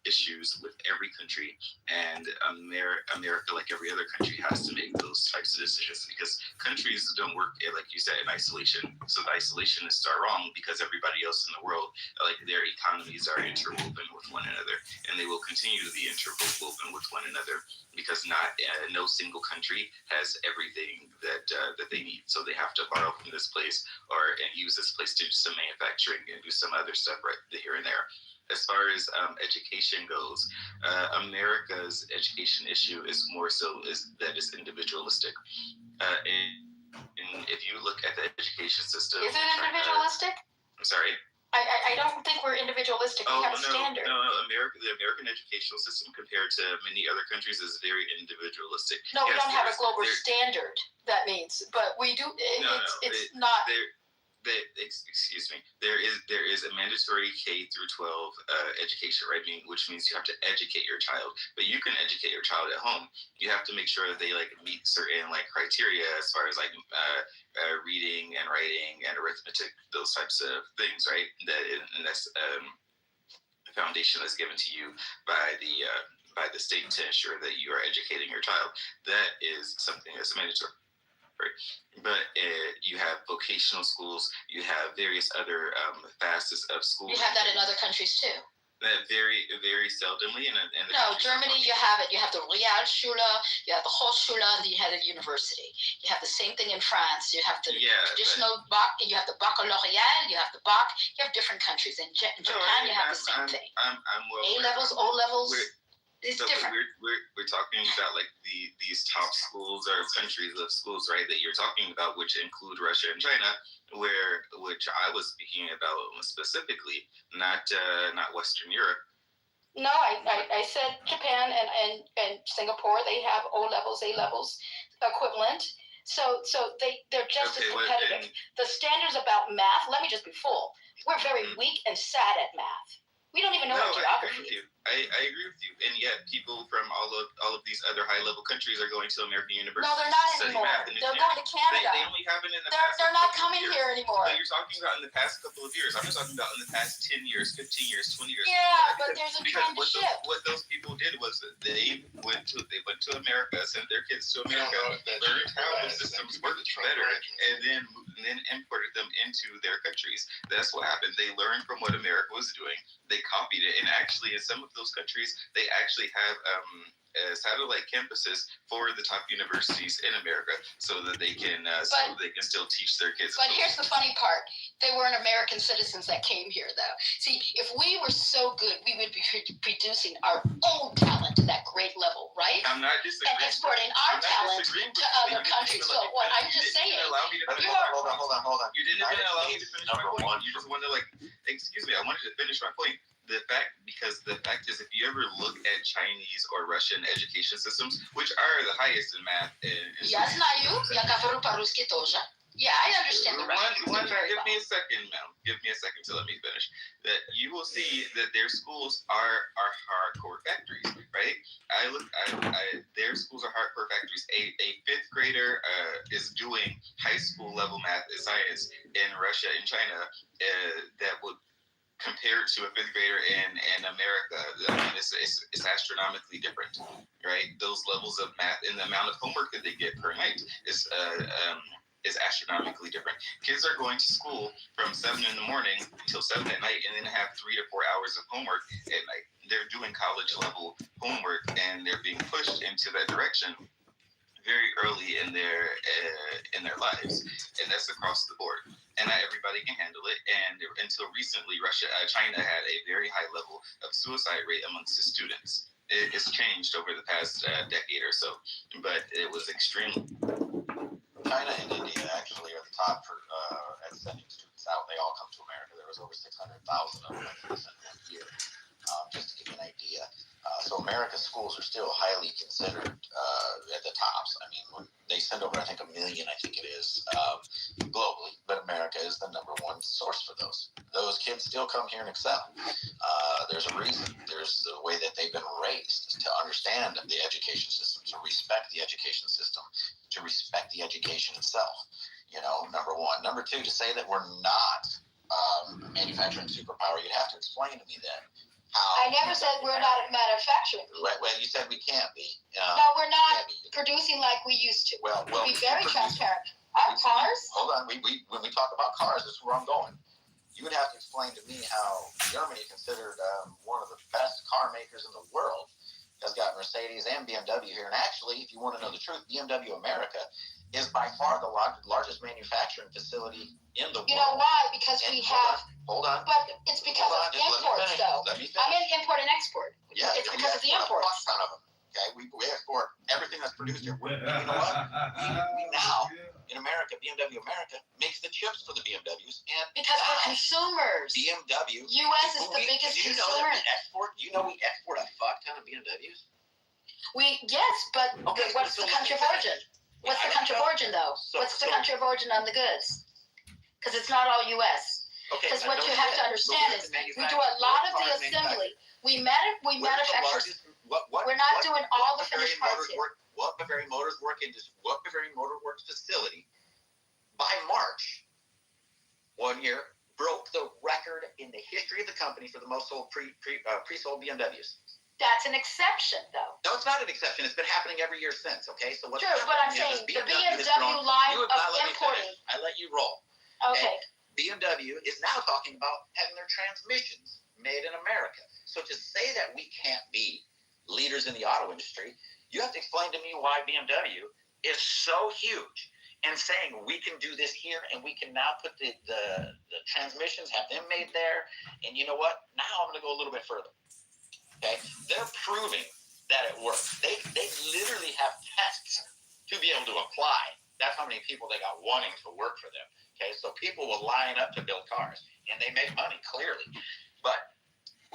issues with every country, and America, like every other country, has to make those types of decisions because countries don't work, like you said, in isolation. So the isolationists are wrong because everybody else in the world, like their economies are interwoven with one another, and they will continue to be interwoven with one another because no single country has everything that they need. So they have to borrow from this place and use this place to do some manufacturing and do some other stuff right here and there. As far as education goes, America's education issue is more so is individualistic. And if you look at the education system, is it individualistic? I'm sorry. I don't think we're individualistic. We have a standard. No, the American educational system compared to many other countries is very individualistic. No, we don't have a global standard. That means, but we do. It's not. excuse me. There is a mandatory K through 12 education, right? Which means you have to educate your child, but you can educate your child at home. You have to make sure that they like meet certain like criteria as far as like reading and writing and arithmetic, those types of things, right? And that's the foundation that's given to you by the state to ensure that you are educating your child. That is something that's mandatory. But you have vocational schools, you have various other facets of schools. You have that in other countries too. Very, very seldomly. No, Germany, you have it. You have the Realschule, you have the Hochschule, and you have the university. You have the same thing in France. You have the traditional Bac, you have the baccalaureate, you have the Bac. You have different countries. In Japan, you have the same thing. I'm well A levels, O levels. It's so different. We're talking about like these top schools or countries of schools, right? That you're talking about, which include Russia and China, which I was speaking about specifically, not Western Europe. No, I said Japan and Singapore. They have O levels, A levels equivalent. So they're just as competitive. The standards about math. Let me just be full. We're very weak and sad at math. We don't even know what geography is. I agree with you, and yet people from all of these other high level countries are going to American universities. No, they're not anymore. They're going to Canada. They only have it in the past. They're not coming here anymore. No, you're talking about in the past couple of years. I'm just talking about in the past 10 years, 15 years, 20 years. Yeah, but there's a trend to shift. What those people did was they went to America, sent their kids to America, learned how the systems worked better, and then imported them into their countries. That's what happened. They learned from what America was doing. They copied it, and actually in some of those countries they actually have satellite campuses for the top universities in America, so that they can still teach their kids. But here's the funny part: they weren't American citizens that came here, though. See, if we were so good, we would be producing our own talent to that great level, right? I'm not disagreeing. And exporting our talent to other countries. So what I'm just saying. Hold on. You didn't even allow me to finish my point. You just wanted to excuse me. I wanted to finish my point. The fact is, if you ever look at Chinese or Russian education systems, which are the highest in math, Я знаю, я говорю по-русски тоже. Yeah, I understand the Russian. Give me a second, ma'am. Give me a second to let me finish. That you will see that their schools are hardcore factories, right? Their schools are hardcore factories. A fifth grader is doing high school level math and science in Russia and China that would compared to a fifth grader in America. I mean, it's astronomically different, right? Those levels of math and the amount of homework that they get per night is astronomically different. Kids are going to school from 7 in the morning until 7 at night, and then have 3 to 4 hours of homework at night. They're doing college level homework, and they're being pushed into that direction very early in their lives, and that's across the board. And not everybody can handle it. And until recently, China had a very high level of suicide rate amongst the students. It's changed over the past decade or so, but it was extremely. China and India actually are the top for at sending students out. They all come to America. There was over 600,000 of them sent one year, just to give you an idea. So America's schools are still highly considered at the tops. I mean, they send over, I think, 1 million, I think it is, globally, but America is the number one source for those. Those kids still come here and excel. There's a reason. There's the way that they've been raised to understand the education system, to respect the education system, to respect the education itself. Number one. Number two, to say that we're not a manufacturing superpower, you'd have to explain to me then. I never said we're not manufacturing. Well, you said we can't be. No, we're not producing like we used to. Well, be very transparent. Our cars. Hold on. When we talk about cars, this is where I'm going. You would have to explain to me how Germany, considered one of the best car makers in the world, has got Mercedes and BMW here. And actually, if you want to know the truth, BMW America is by far the largest manufacturing facility in the world. You know why? Because Hold on. But it's because of imports, though. Let me finish. I mean import and export. Yeah, it's because of the imports. Ton of them. Okay, we export everything that's produced here. You know what? We now in America, BMW America makes the chips for the BMWs, and because we're consumers. BMW. U.S. is the biggest consumer. You know we export a fuck ton of BMWs. Yes, but what's the country of origin? What's the country of origin, though? What's the country of origin on the goods? because it's not all U.S. Okay. Because what you have to understand is we do a lot of the assembly. We manufacture. We're not doing all the finished parts here. What Bavarian Motors facility by March 1 year broke the record in the history of the company for the most sold pre-sold BMWs. That's an exception, though. No, it's not an exception. It's been happening every year since. Okay, so what's true, but I'm saying the BMW line of importing. I let you roll. Okay. BMW is now talking about having their transmissions made in America. So to say that we can't be leaders in the auto industry, you have to explain to me why BMW is so huge and saying we can do this here and we can now put the transmissions, have them made there. And you know what? Now I'm going to go a little bit further. Okay, they're proving that it works. They literally have tests to be able to apply. That's how many people they got wanting to work for them. Okay, so people will line up to build cars, and they make money, clearly. But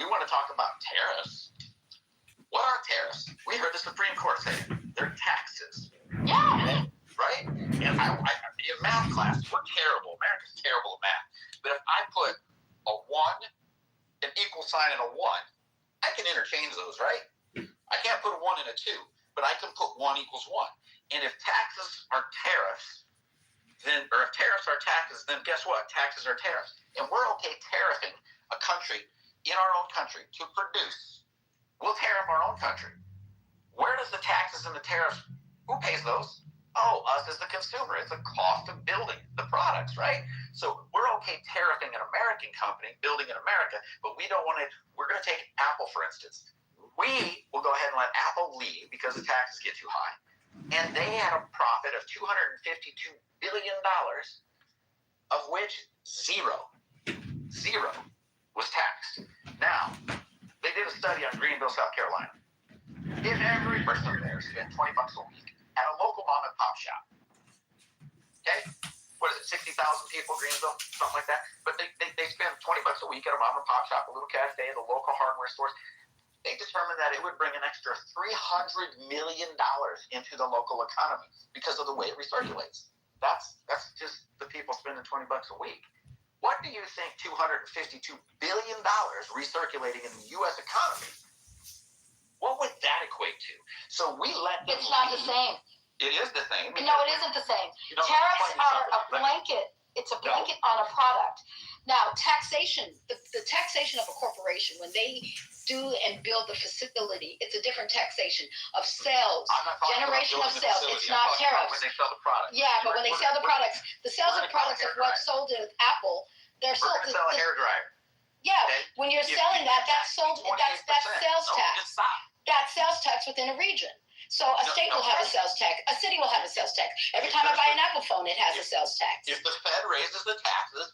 we want to talk about tariffs. What are tariffs? We heard the Supreme Court say it. They're taxes. Yeah. Right? And I in math class, we're terrible. America's terrible at math. But if I put a 1, an equal sign, and a 1, I can interchange those, right? I can't put a 1 and a 2, but I can put 1 equals 1. And if taxes are tariffs, or if tariffs are taxes, then guess what? Taxes are tariffs. And we're okay tariffing a country in our own country to produce. We'll tariff our own country. Where does the taxes and the tariffs, who pays those? Oh, us as the consumer. It's a cost of building the products, right? So we're okay tariffing an American company, building in America, but we don't want to, we're going to take Apple, for instance. We will go ahead and let Apple leave because the taxes get too high. And they had a profit of $252 billion, of which zero was taxed. Now, they did a study on Greenville, South Carolina. If every person there spent $20 a week at a local mom and pop shop, okay? What is it, 60,000 people, Greenville, something like that? But they spend $20 a week at a mom and pop shop, a little cafe, the local hardware stores. They determined that it would bring an extra $300 million into the local economy because of the way it recirculates. That's just the people spending $20 a week. What do you think $252 billion recirculating in the U.S. economy, what would that equate to? So we let them It's not leave. the same. It is the same. No, it isn't the same. Tariffs are a blanket. It's a blanket on a product. Now, taxation, the taxation of a corporation, when they do and build the facility, it's a different taxation of sales, generation of sales. It's not tariffs. When they sell the product. Yeah, but when they sell the products, the sales of the products of what's sold at Apple, they're sold. We're going to sell a hairdryer. Yeah, when you're selling that's sold. That's sales tax. That's sales tax within a region. So a state will have a sales tax. A city will have a sales tax. Every time I buy an Apple phone, it has a sales tax. If the Fed raises the taxes,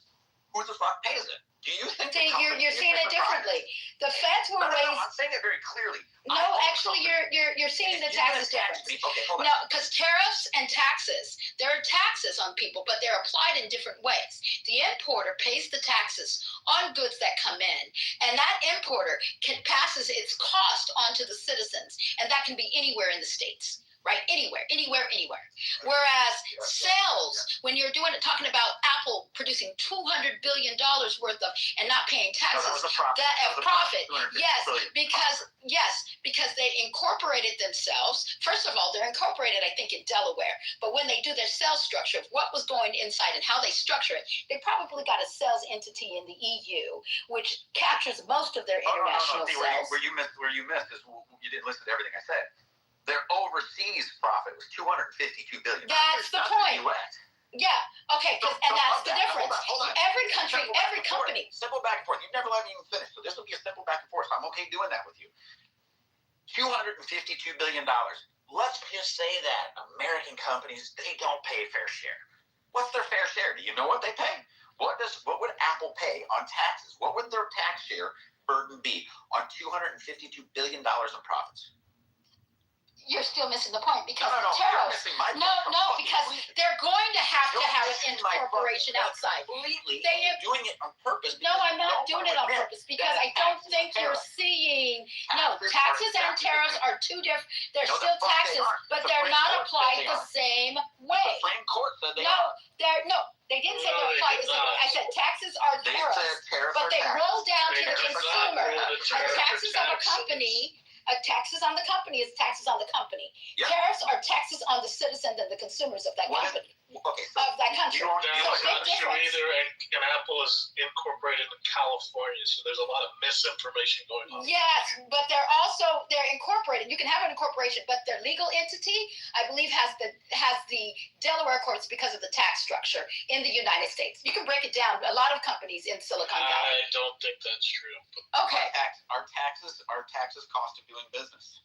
who the fuck pays it? Do you think you're seeing it differently? The feds will raise. No, I'm saying it very clearly. No, actually, you're seeing the taxes differently. Okay, hold on. No, because tariffs and taxes, there are taxes on people, but they're applied in different ways. The importer pays the taxes on goods that come in, and that importer passes its cost on to the citizens, and that can be anywhere in the states. Right? Anywhere. Whereas sales, when you're talking about Apple producing $200 billion worth of and not paying taxes, that was a profit. Because they incorporated themselves. First of all, they're incorporated, I think, in Delaware. But when they do their sales structure, what was going inside and how they structure it, they probably got a sales entity in the EU, which captures most of their international sales. Where you missed is you didn't listen to everything I said. Their overseas profit was $252 billion. That's the point. Yeah. Okay. And that's the difference. Hold on. Every country, every company. Simple back and forth. You've never let me even finish. So this will be a simple back and forth. I'm okay doing that with you. $252 billion. Let's just say that American companies, they don't pay fair share. What's their fair share? Do you know what they pay? What would Apple pay on taxes? What would their tax share burden be on $252 billion in profits? You're still missing the point because No, tariffs. Because they're going to have an incorporation outside. Completely. They're doing it on purpose. No, I'm not doing it on purpose because I don't think you're seeing. No, taxes and tariffs are two different. They're still taxes, but they're not applied the same way. The Supreme Court said they No, They didn't say No, they're they applied did the same way. not. I said taxes are They tariffs, said tariffs but are they taxes. roll down to They the did not consumer. rule the tariff Taxes for of a taxes. company, taxes on the company is taxes on the company. Yeah. Tariffs are taxes on the citizens and the consumers of that What is- company, Okay, so of that country. you don't- That's you don't- not big true difference. either, and Apple is incorporated in California, so there's a lot of misinformation going on. Yes, but they're incorporated. You can have an incorporation, but their legal entity, I believe, has the Delaware courts because of the tax structure in the United States. You can break it down. A lot of companies in Silicon Valley. I don't think that's true. Okay. Our taxes cost of doing business.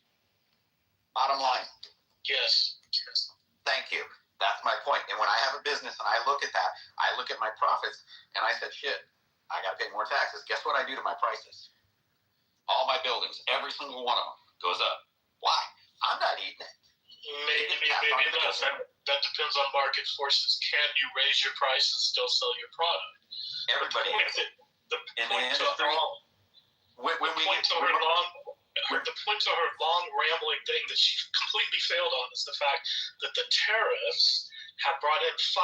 Bottom line. Yes. Thank you. That's my point. And when I have a business and I look at that, I look at my profits and I said, shit, I got to pay more taxes. Guess what I do to my prices? All my buildings, every single one of them goes up. Why? I'm not eating it. Maybe not. That depends on market forces. Can you raise your price and still sell your product? Everybody The in the point to industry. her The point to her long rambling thing that she completely failed on is the fact that the tariffs have brought in $5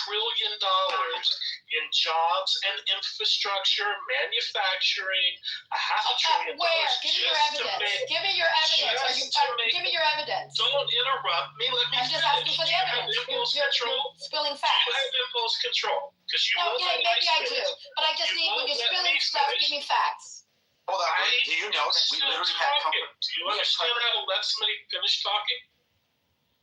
trillion in jobs and infrastructure, manufacturing, $500 billion. Where? Give me your evidence. Give me your evidence. Give me your evidence. Don't interrupt me. Let me I'm just finish. asking for the Do you have evidence. impulse You're control? spilling Do facts. you have impulse control? Because you No, won't yeah, let maybe me I do, finish. but I just You need when won't you're let spilling me stuff, finish. give me facts. Hold on. Do you know that we Still literally had talking. companies? Do you understand how to let somebody finish talking?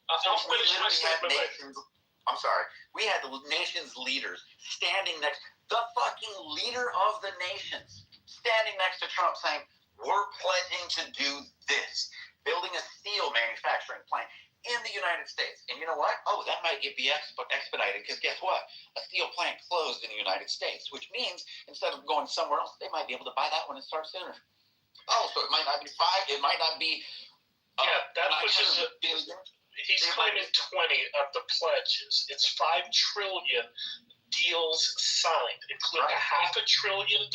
I'll We finish my literally had statement later. nations. I'm sorry. We had the nation's leaders standing next. The fucking leader of the nations standing next to Trump, saying, "We're pledging to do this, building a steel manufacturing plant in the United States." And you know what? Oh, that might be expedited because guess what? A steel plant closed in the United States, which means instead of going somewhere else, they might be able to buy that one and start sooner. Oh, so it might not be 5. It might not be. That pushes it. 900 billion. He's claiming 20 of the pledges. It's $5 trillion deals signed, including $500 billion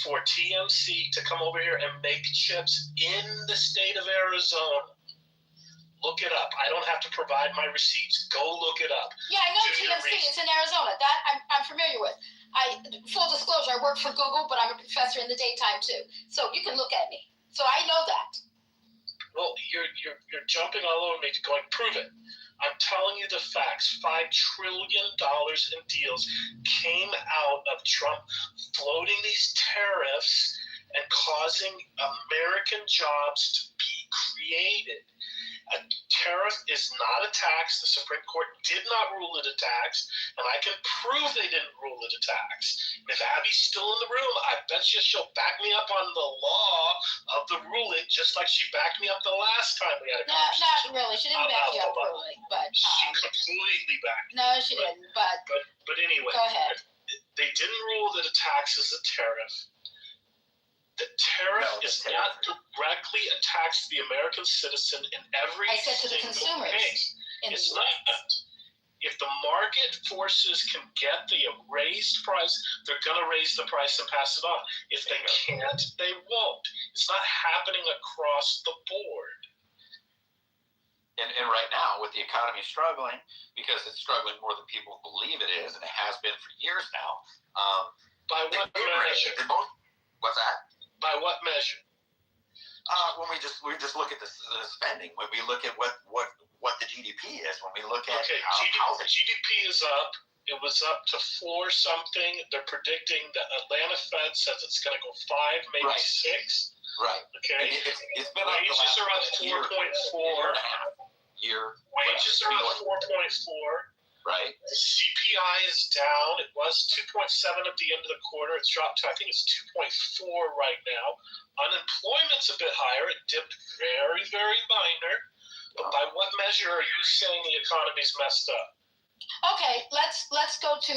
for TMC to come over here and make chips in the state of Arizona. Look it up. I don't have to provide my receipts. Go look it up. Yeah, I know Do your TMC. research. It's in Arizona. That I'm familiar with. Full disclosure, I work for Google, but I'm a professor in the daytime too. So you can look at me. So I know that. Well, you're jumping all over me to going prove it. I'm telling you the facts. $5 trillion in deals came out of Trump floating these tariffs and causing American jobs to be created. A tariff is not a tax. The Supreme Court did not rule it a tax, and I can prove they didn't rule it a tax. And if Abby's still in the room, I bet you she'll back me up on the law of the ruling, just like she backed me up the last time we had a Not conversation. really. She didn't back you up About the law. really, but She completely backed me. no, she didn't. But But anyway, go ahead. they didn't rule that a tax is a tariff. The tariff is not directly a tax to the American citizen in every I said to the single consumers case. in the It's US. not. If the market forces can get the raised price, they're going to raise the price and pass it on. If they can't, they won't. It's not happening across the board. And right now, with the economy struggling, because it's struggling more than people believe it is, and it has been for years now. By what measure? What's that? By what measure? When we just look at the spending, when we look at what the GDP is, when we look at housing. GDP is up. It was up to 4 something. They're predicting the Atlanta Fed says it's going to go 5, maybe 6. Right. Okay. It's been up Wages are up 4.4. Wages are up 4.4. Right. The CPI is down. It was 2.7 at the end of the quarter. It's dropped to, I think it's 2.4 right now. Unemployment's a bit higher. It dipped very, very minor. But by what measure are you saying the economy's messed up? Okay, let's go to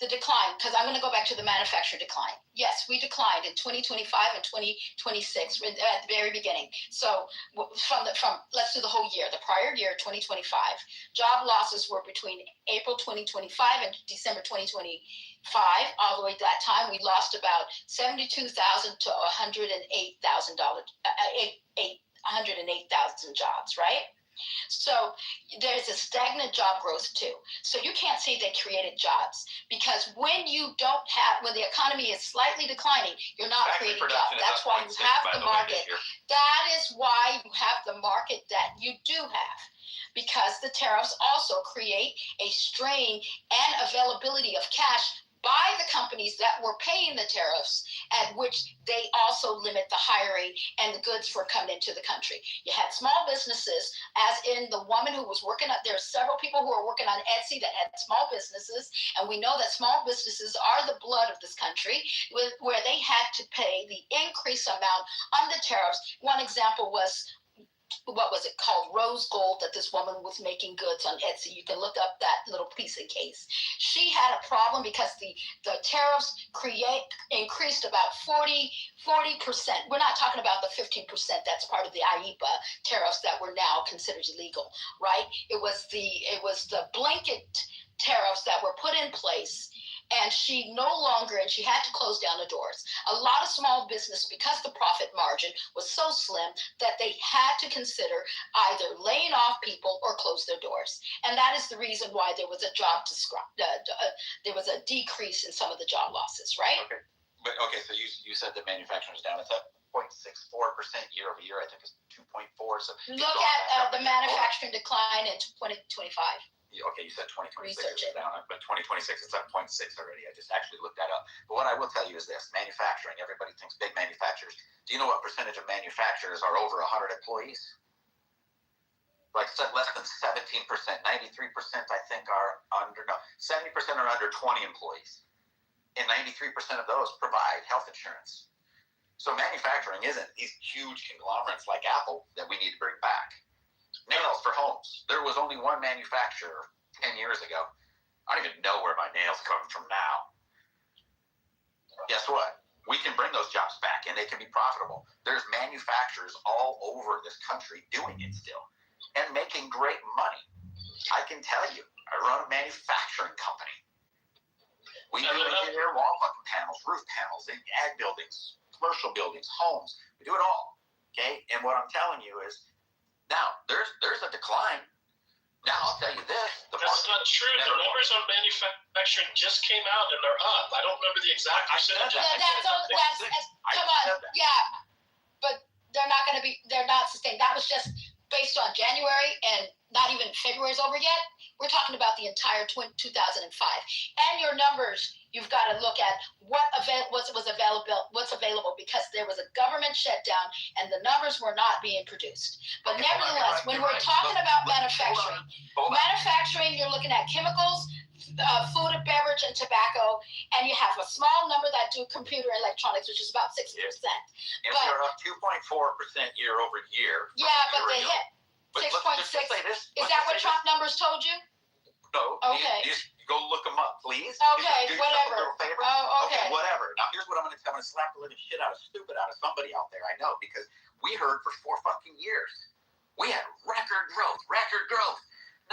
the decline, because I'm going to go back to the manufacturer decline. Yes, we declined in 2025 and 2026 at the very beginning. So from let's do the whole year. The prior year, 2025, job losses were between April 2025 and December 2025. All the way to that time, we lost about 72,000 to 108,000 jobs, right? So there's a stagnant job growth too. So you can't say they created jobs, because when the economy is slightly declining, you're not Factory creating jobs. That's why you have the market. That is why you have the market that you do have, because the tariffs also create a strain and availability of cash by the companies that were paying the tariffs, at which they also limit the hiring and the goods for coming into the country. You had small businesses, as in the woman who was working up. There are several people who are working on Etsy that had small businesses, and we know that small businesses are the blood of this country, where they had to pay the increased amount on the tariffs. One example was, what was it called, rose gold, that this woman was making goods on Etsy. You can look up that little piece of case. She had a problem because the tariffs increased about 40%. We're not talking about the 15% that's part of the IEEPA tariffs that were now considered illegal, right? It was the blanket tariffs that were put in place, and she had to close down the doors. A lot of small business, because the profit margin was so slim, that they had to consider either laying off people or close their doors. And that is the reason why there was a decrease in some of the job losses, right? Okay, so you said that manufacturing is down. It's up 0.64% year over year. I think it's 2.4. So look at the manufacturing decline in 2025. Okay, you said 2026 is down, but 2026 it's up 0.6 already. I just actually looked that up. But what I will tell you is this: manufacturing. Everybody thinks big manufacturers. Do you know what percentage of manufacturers are over 100 employees? Like less than 17%. 93%, I think, are under. No, 70% are under 20 employees, and 93% of those provide health insurance. So manufacturing isn't these huge conglomerates like Apple that we need to bring back. Nails for homes. There was only one manufacturer 10 years ago. I don't even know where my nails come from now. Guess what? We can bring those jobs back, and they can be profitable. There's manufacturers all over this country doing it still and making great money. I can tell you, I run a manufacturing company. We do engineer wall fucking panels, roof panels, in ag buildings, commercial buildings, homes. We do it all. Okay? And what I'm telling you is, now, there's a decline. Now, I'll tell you this. That's not true. The numbers on manufacturing just came out, and they're up. I don't remember the exact percentage. Come on. Yeah, but they're not sustained. That was just based on January, and not even February's over yet. We're talking about the entire 2005. And your numbers, you've got to look at what's available, because there was a government shutdown and the numbers were not being produced. But nevertheless, when we're talking about manufacturing, you're looking at chemicals, food and beverage, and tobacco, and you have a small number that do computer electronics, which is about 60%. And we are up 2.4% year over year. Yeah, but they hit 6.6. Is that what Trump numbers told you? No. Okay. You just go look them up, please. Okay, whatever. Oh, okay. Whatever. Now, here's what I'm going to tell. I'm going to slap the living shit out of somebody out there. I know, because we heard for 4 fucking years. We had record growth.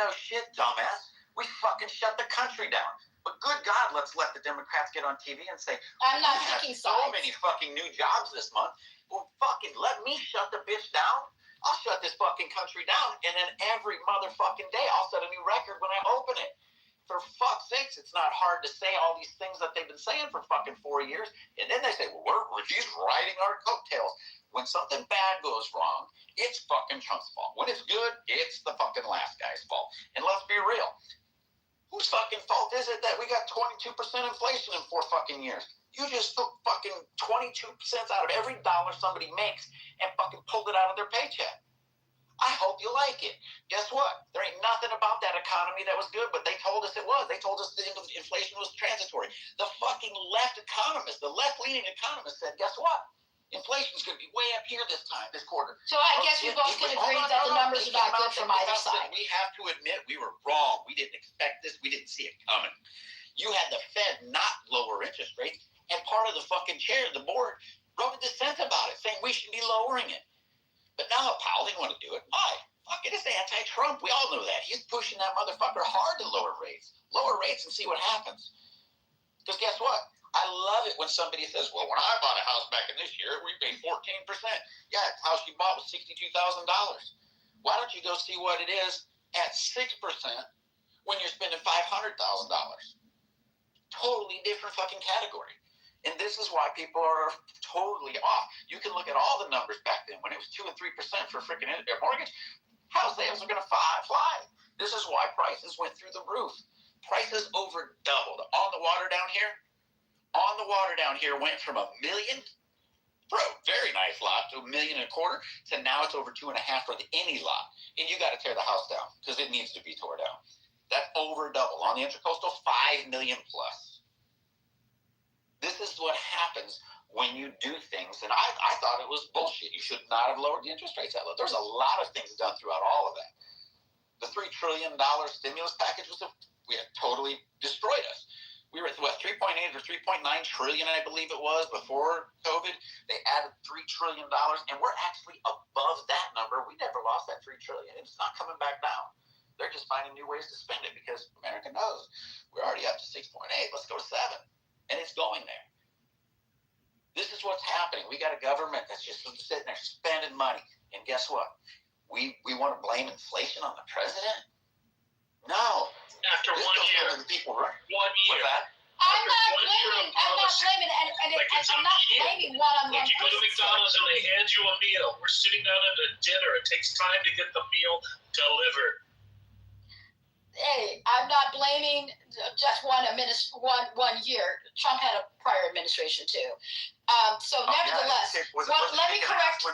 No shit, dumbass. We fucking shut the country down. But good God, let's let the Democrats get on TV and say, I'm not taking so many fucking new jobs this month. Well, fucking let me shut the bitch down. I'll shut this fucking country down, and then every motherfucking day I'll set a new record when I open it. For fuck's sakes, it's not hard to say all these things that they've been saying for fucking 4 years, and then they say, well, we're just riding our coattails. When something bad goes wrong, it's fucking Trump's fault. When it's good, it's the fucking last guy's fault. And let's be real. Whose fucking fault is it that we got 22% inflation in 4 fucking years? You just took fucking 22% out of every dollar somebody makes and fucking pulled it out of their paycheck. I hope you like it. Guess what? There ain't nothing about that economy that was good, but they told us it was. They told us the inflation was transitory. The fucking left economists, the left-leaning economists said, guess what? Inflation's going to be way up here this quarter. So I guess we both can agree that the numbers are not good from either side. We have to admit we were wrong. We didn't expect this. We didn't see it coming. You had the Fed not lower interest rates, and part of the fucking chair, the board, wrote a dissent about it, saying we should be lowering it. But now Powell didn't want to do it. Why? Fuck it, it's anti-Trump. We all know that. He's pushing that motherfucker hard to lower rates. Lower rates and see what happens. Because guess what? I love it when somebody says, well, when I bought a house back in this year, we paid 14%. Yeah, the house you bought was $62,000. Why don't you go see what it is at 6% when you're spending $500,000? Totally different fucking category. And this is why people are totally off. You can look at all the numbers back then when it was 2 and 3% for freaking mortgage. House sales are going to fly. This is why prices went through the roof. Prices over doubled. On the water down here went from $1 million, bro, very nice lot, to $1.25 million, to now it's over 2.5 for any lot. And you got to tear the house down because it needs to be tore down. That's over double. On the Intracoastal, $5 million plus. This is what happens when you do things. And I thought it was bullshit. You should not have lowered the interest rates that low. There's a lot of things done throughout all of that. The $3 trillion stimulus package we had totally destroyed us. We were at 3.8 or 3.9 trillion, I believe it was, before COVID. They added $3 trillion, and we're actually above that number. We never lost that $3 trillion. It's not coming back down. They're just finding new ways to spend it because America knows we're already up to 6.8. Let's go to 7, and it's going there. This is what's happening. We got a government that's just sitting there spending money, and guess what? We want to blame inflation on the president? No. After this 1 year. The people, right? 1 year. I'm not blaming, and I'm not blaming one-on-one. Like you go to McDonald's and they hand you a meal. We're sitting down at a dinner. It takes time to get the meal delivered. Hey, I'm not blaming just one year. Trump had a prior administration too. Nevertheless, let me correct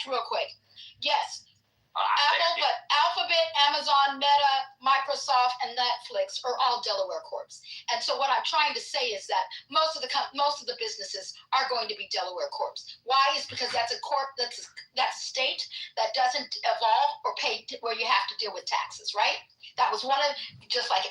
real quick. Yes. Apple, but Alphabet, Amazon, Meta, Microsoft, and Netflix are all Delaware corps. And so what I'm trying to say is that most of the businesses are going to be Delaware corps. Why? Is because that's a corp, that's a state that doesn't evolve or pay where you have to deal with taxes, right? That was one of just like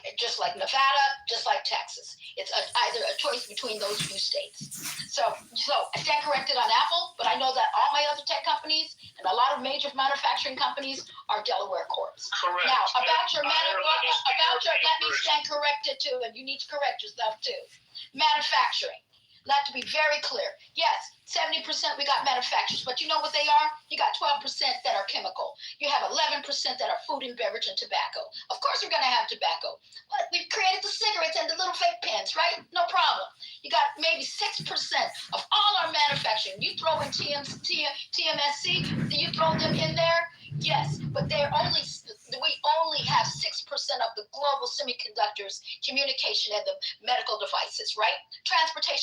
Nevada, just like Texas. It's either a choice between those two states. So I stand corrected on Apple, but I know that all my other tech companies and a lot of major manufacturing companies are Delaware corps. Correct. Now let me stand corrected too, and you need to correct yourself too. Manufacturing. Let to be very clear. Yes, 70% we got manufacturers, but you know what they are? You got 12% that are chemical. You have 11% that are food and beverage and tobacco. Of course we're going to have tobacco. But we've created the cigarettes and the little vape pens, right? No problem. You got maybe 6% of all our manufacturing. You throw in TMSC, do you throw them in there? Yes, but we only have 6% of the global semiconductors, communication, and the medical devices, right? Transportation.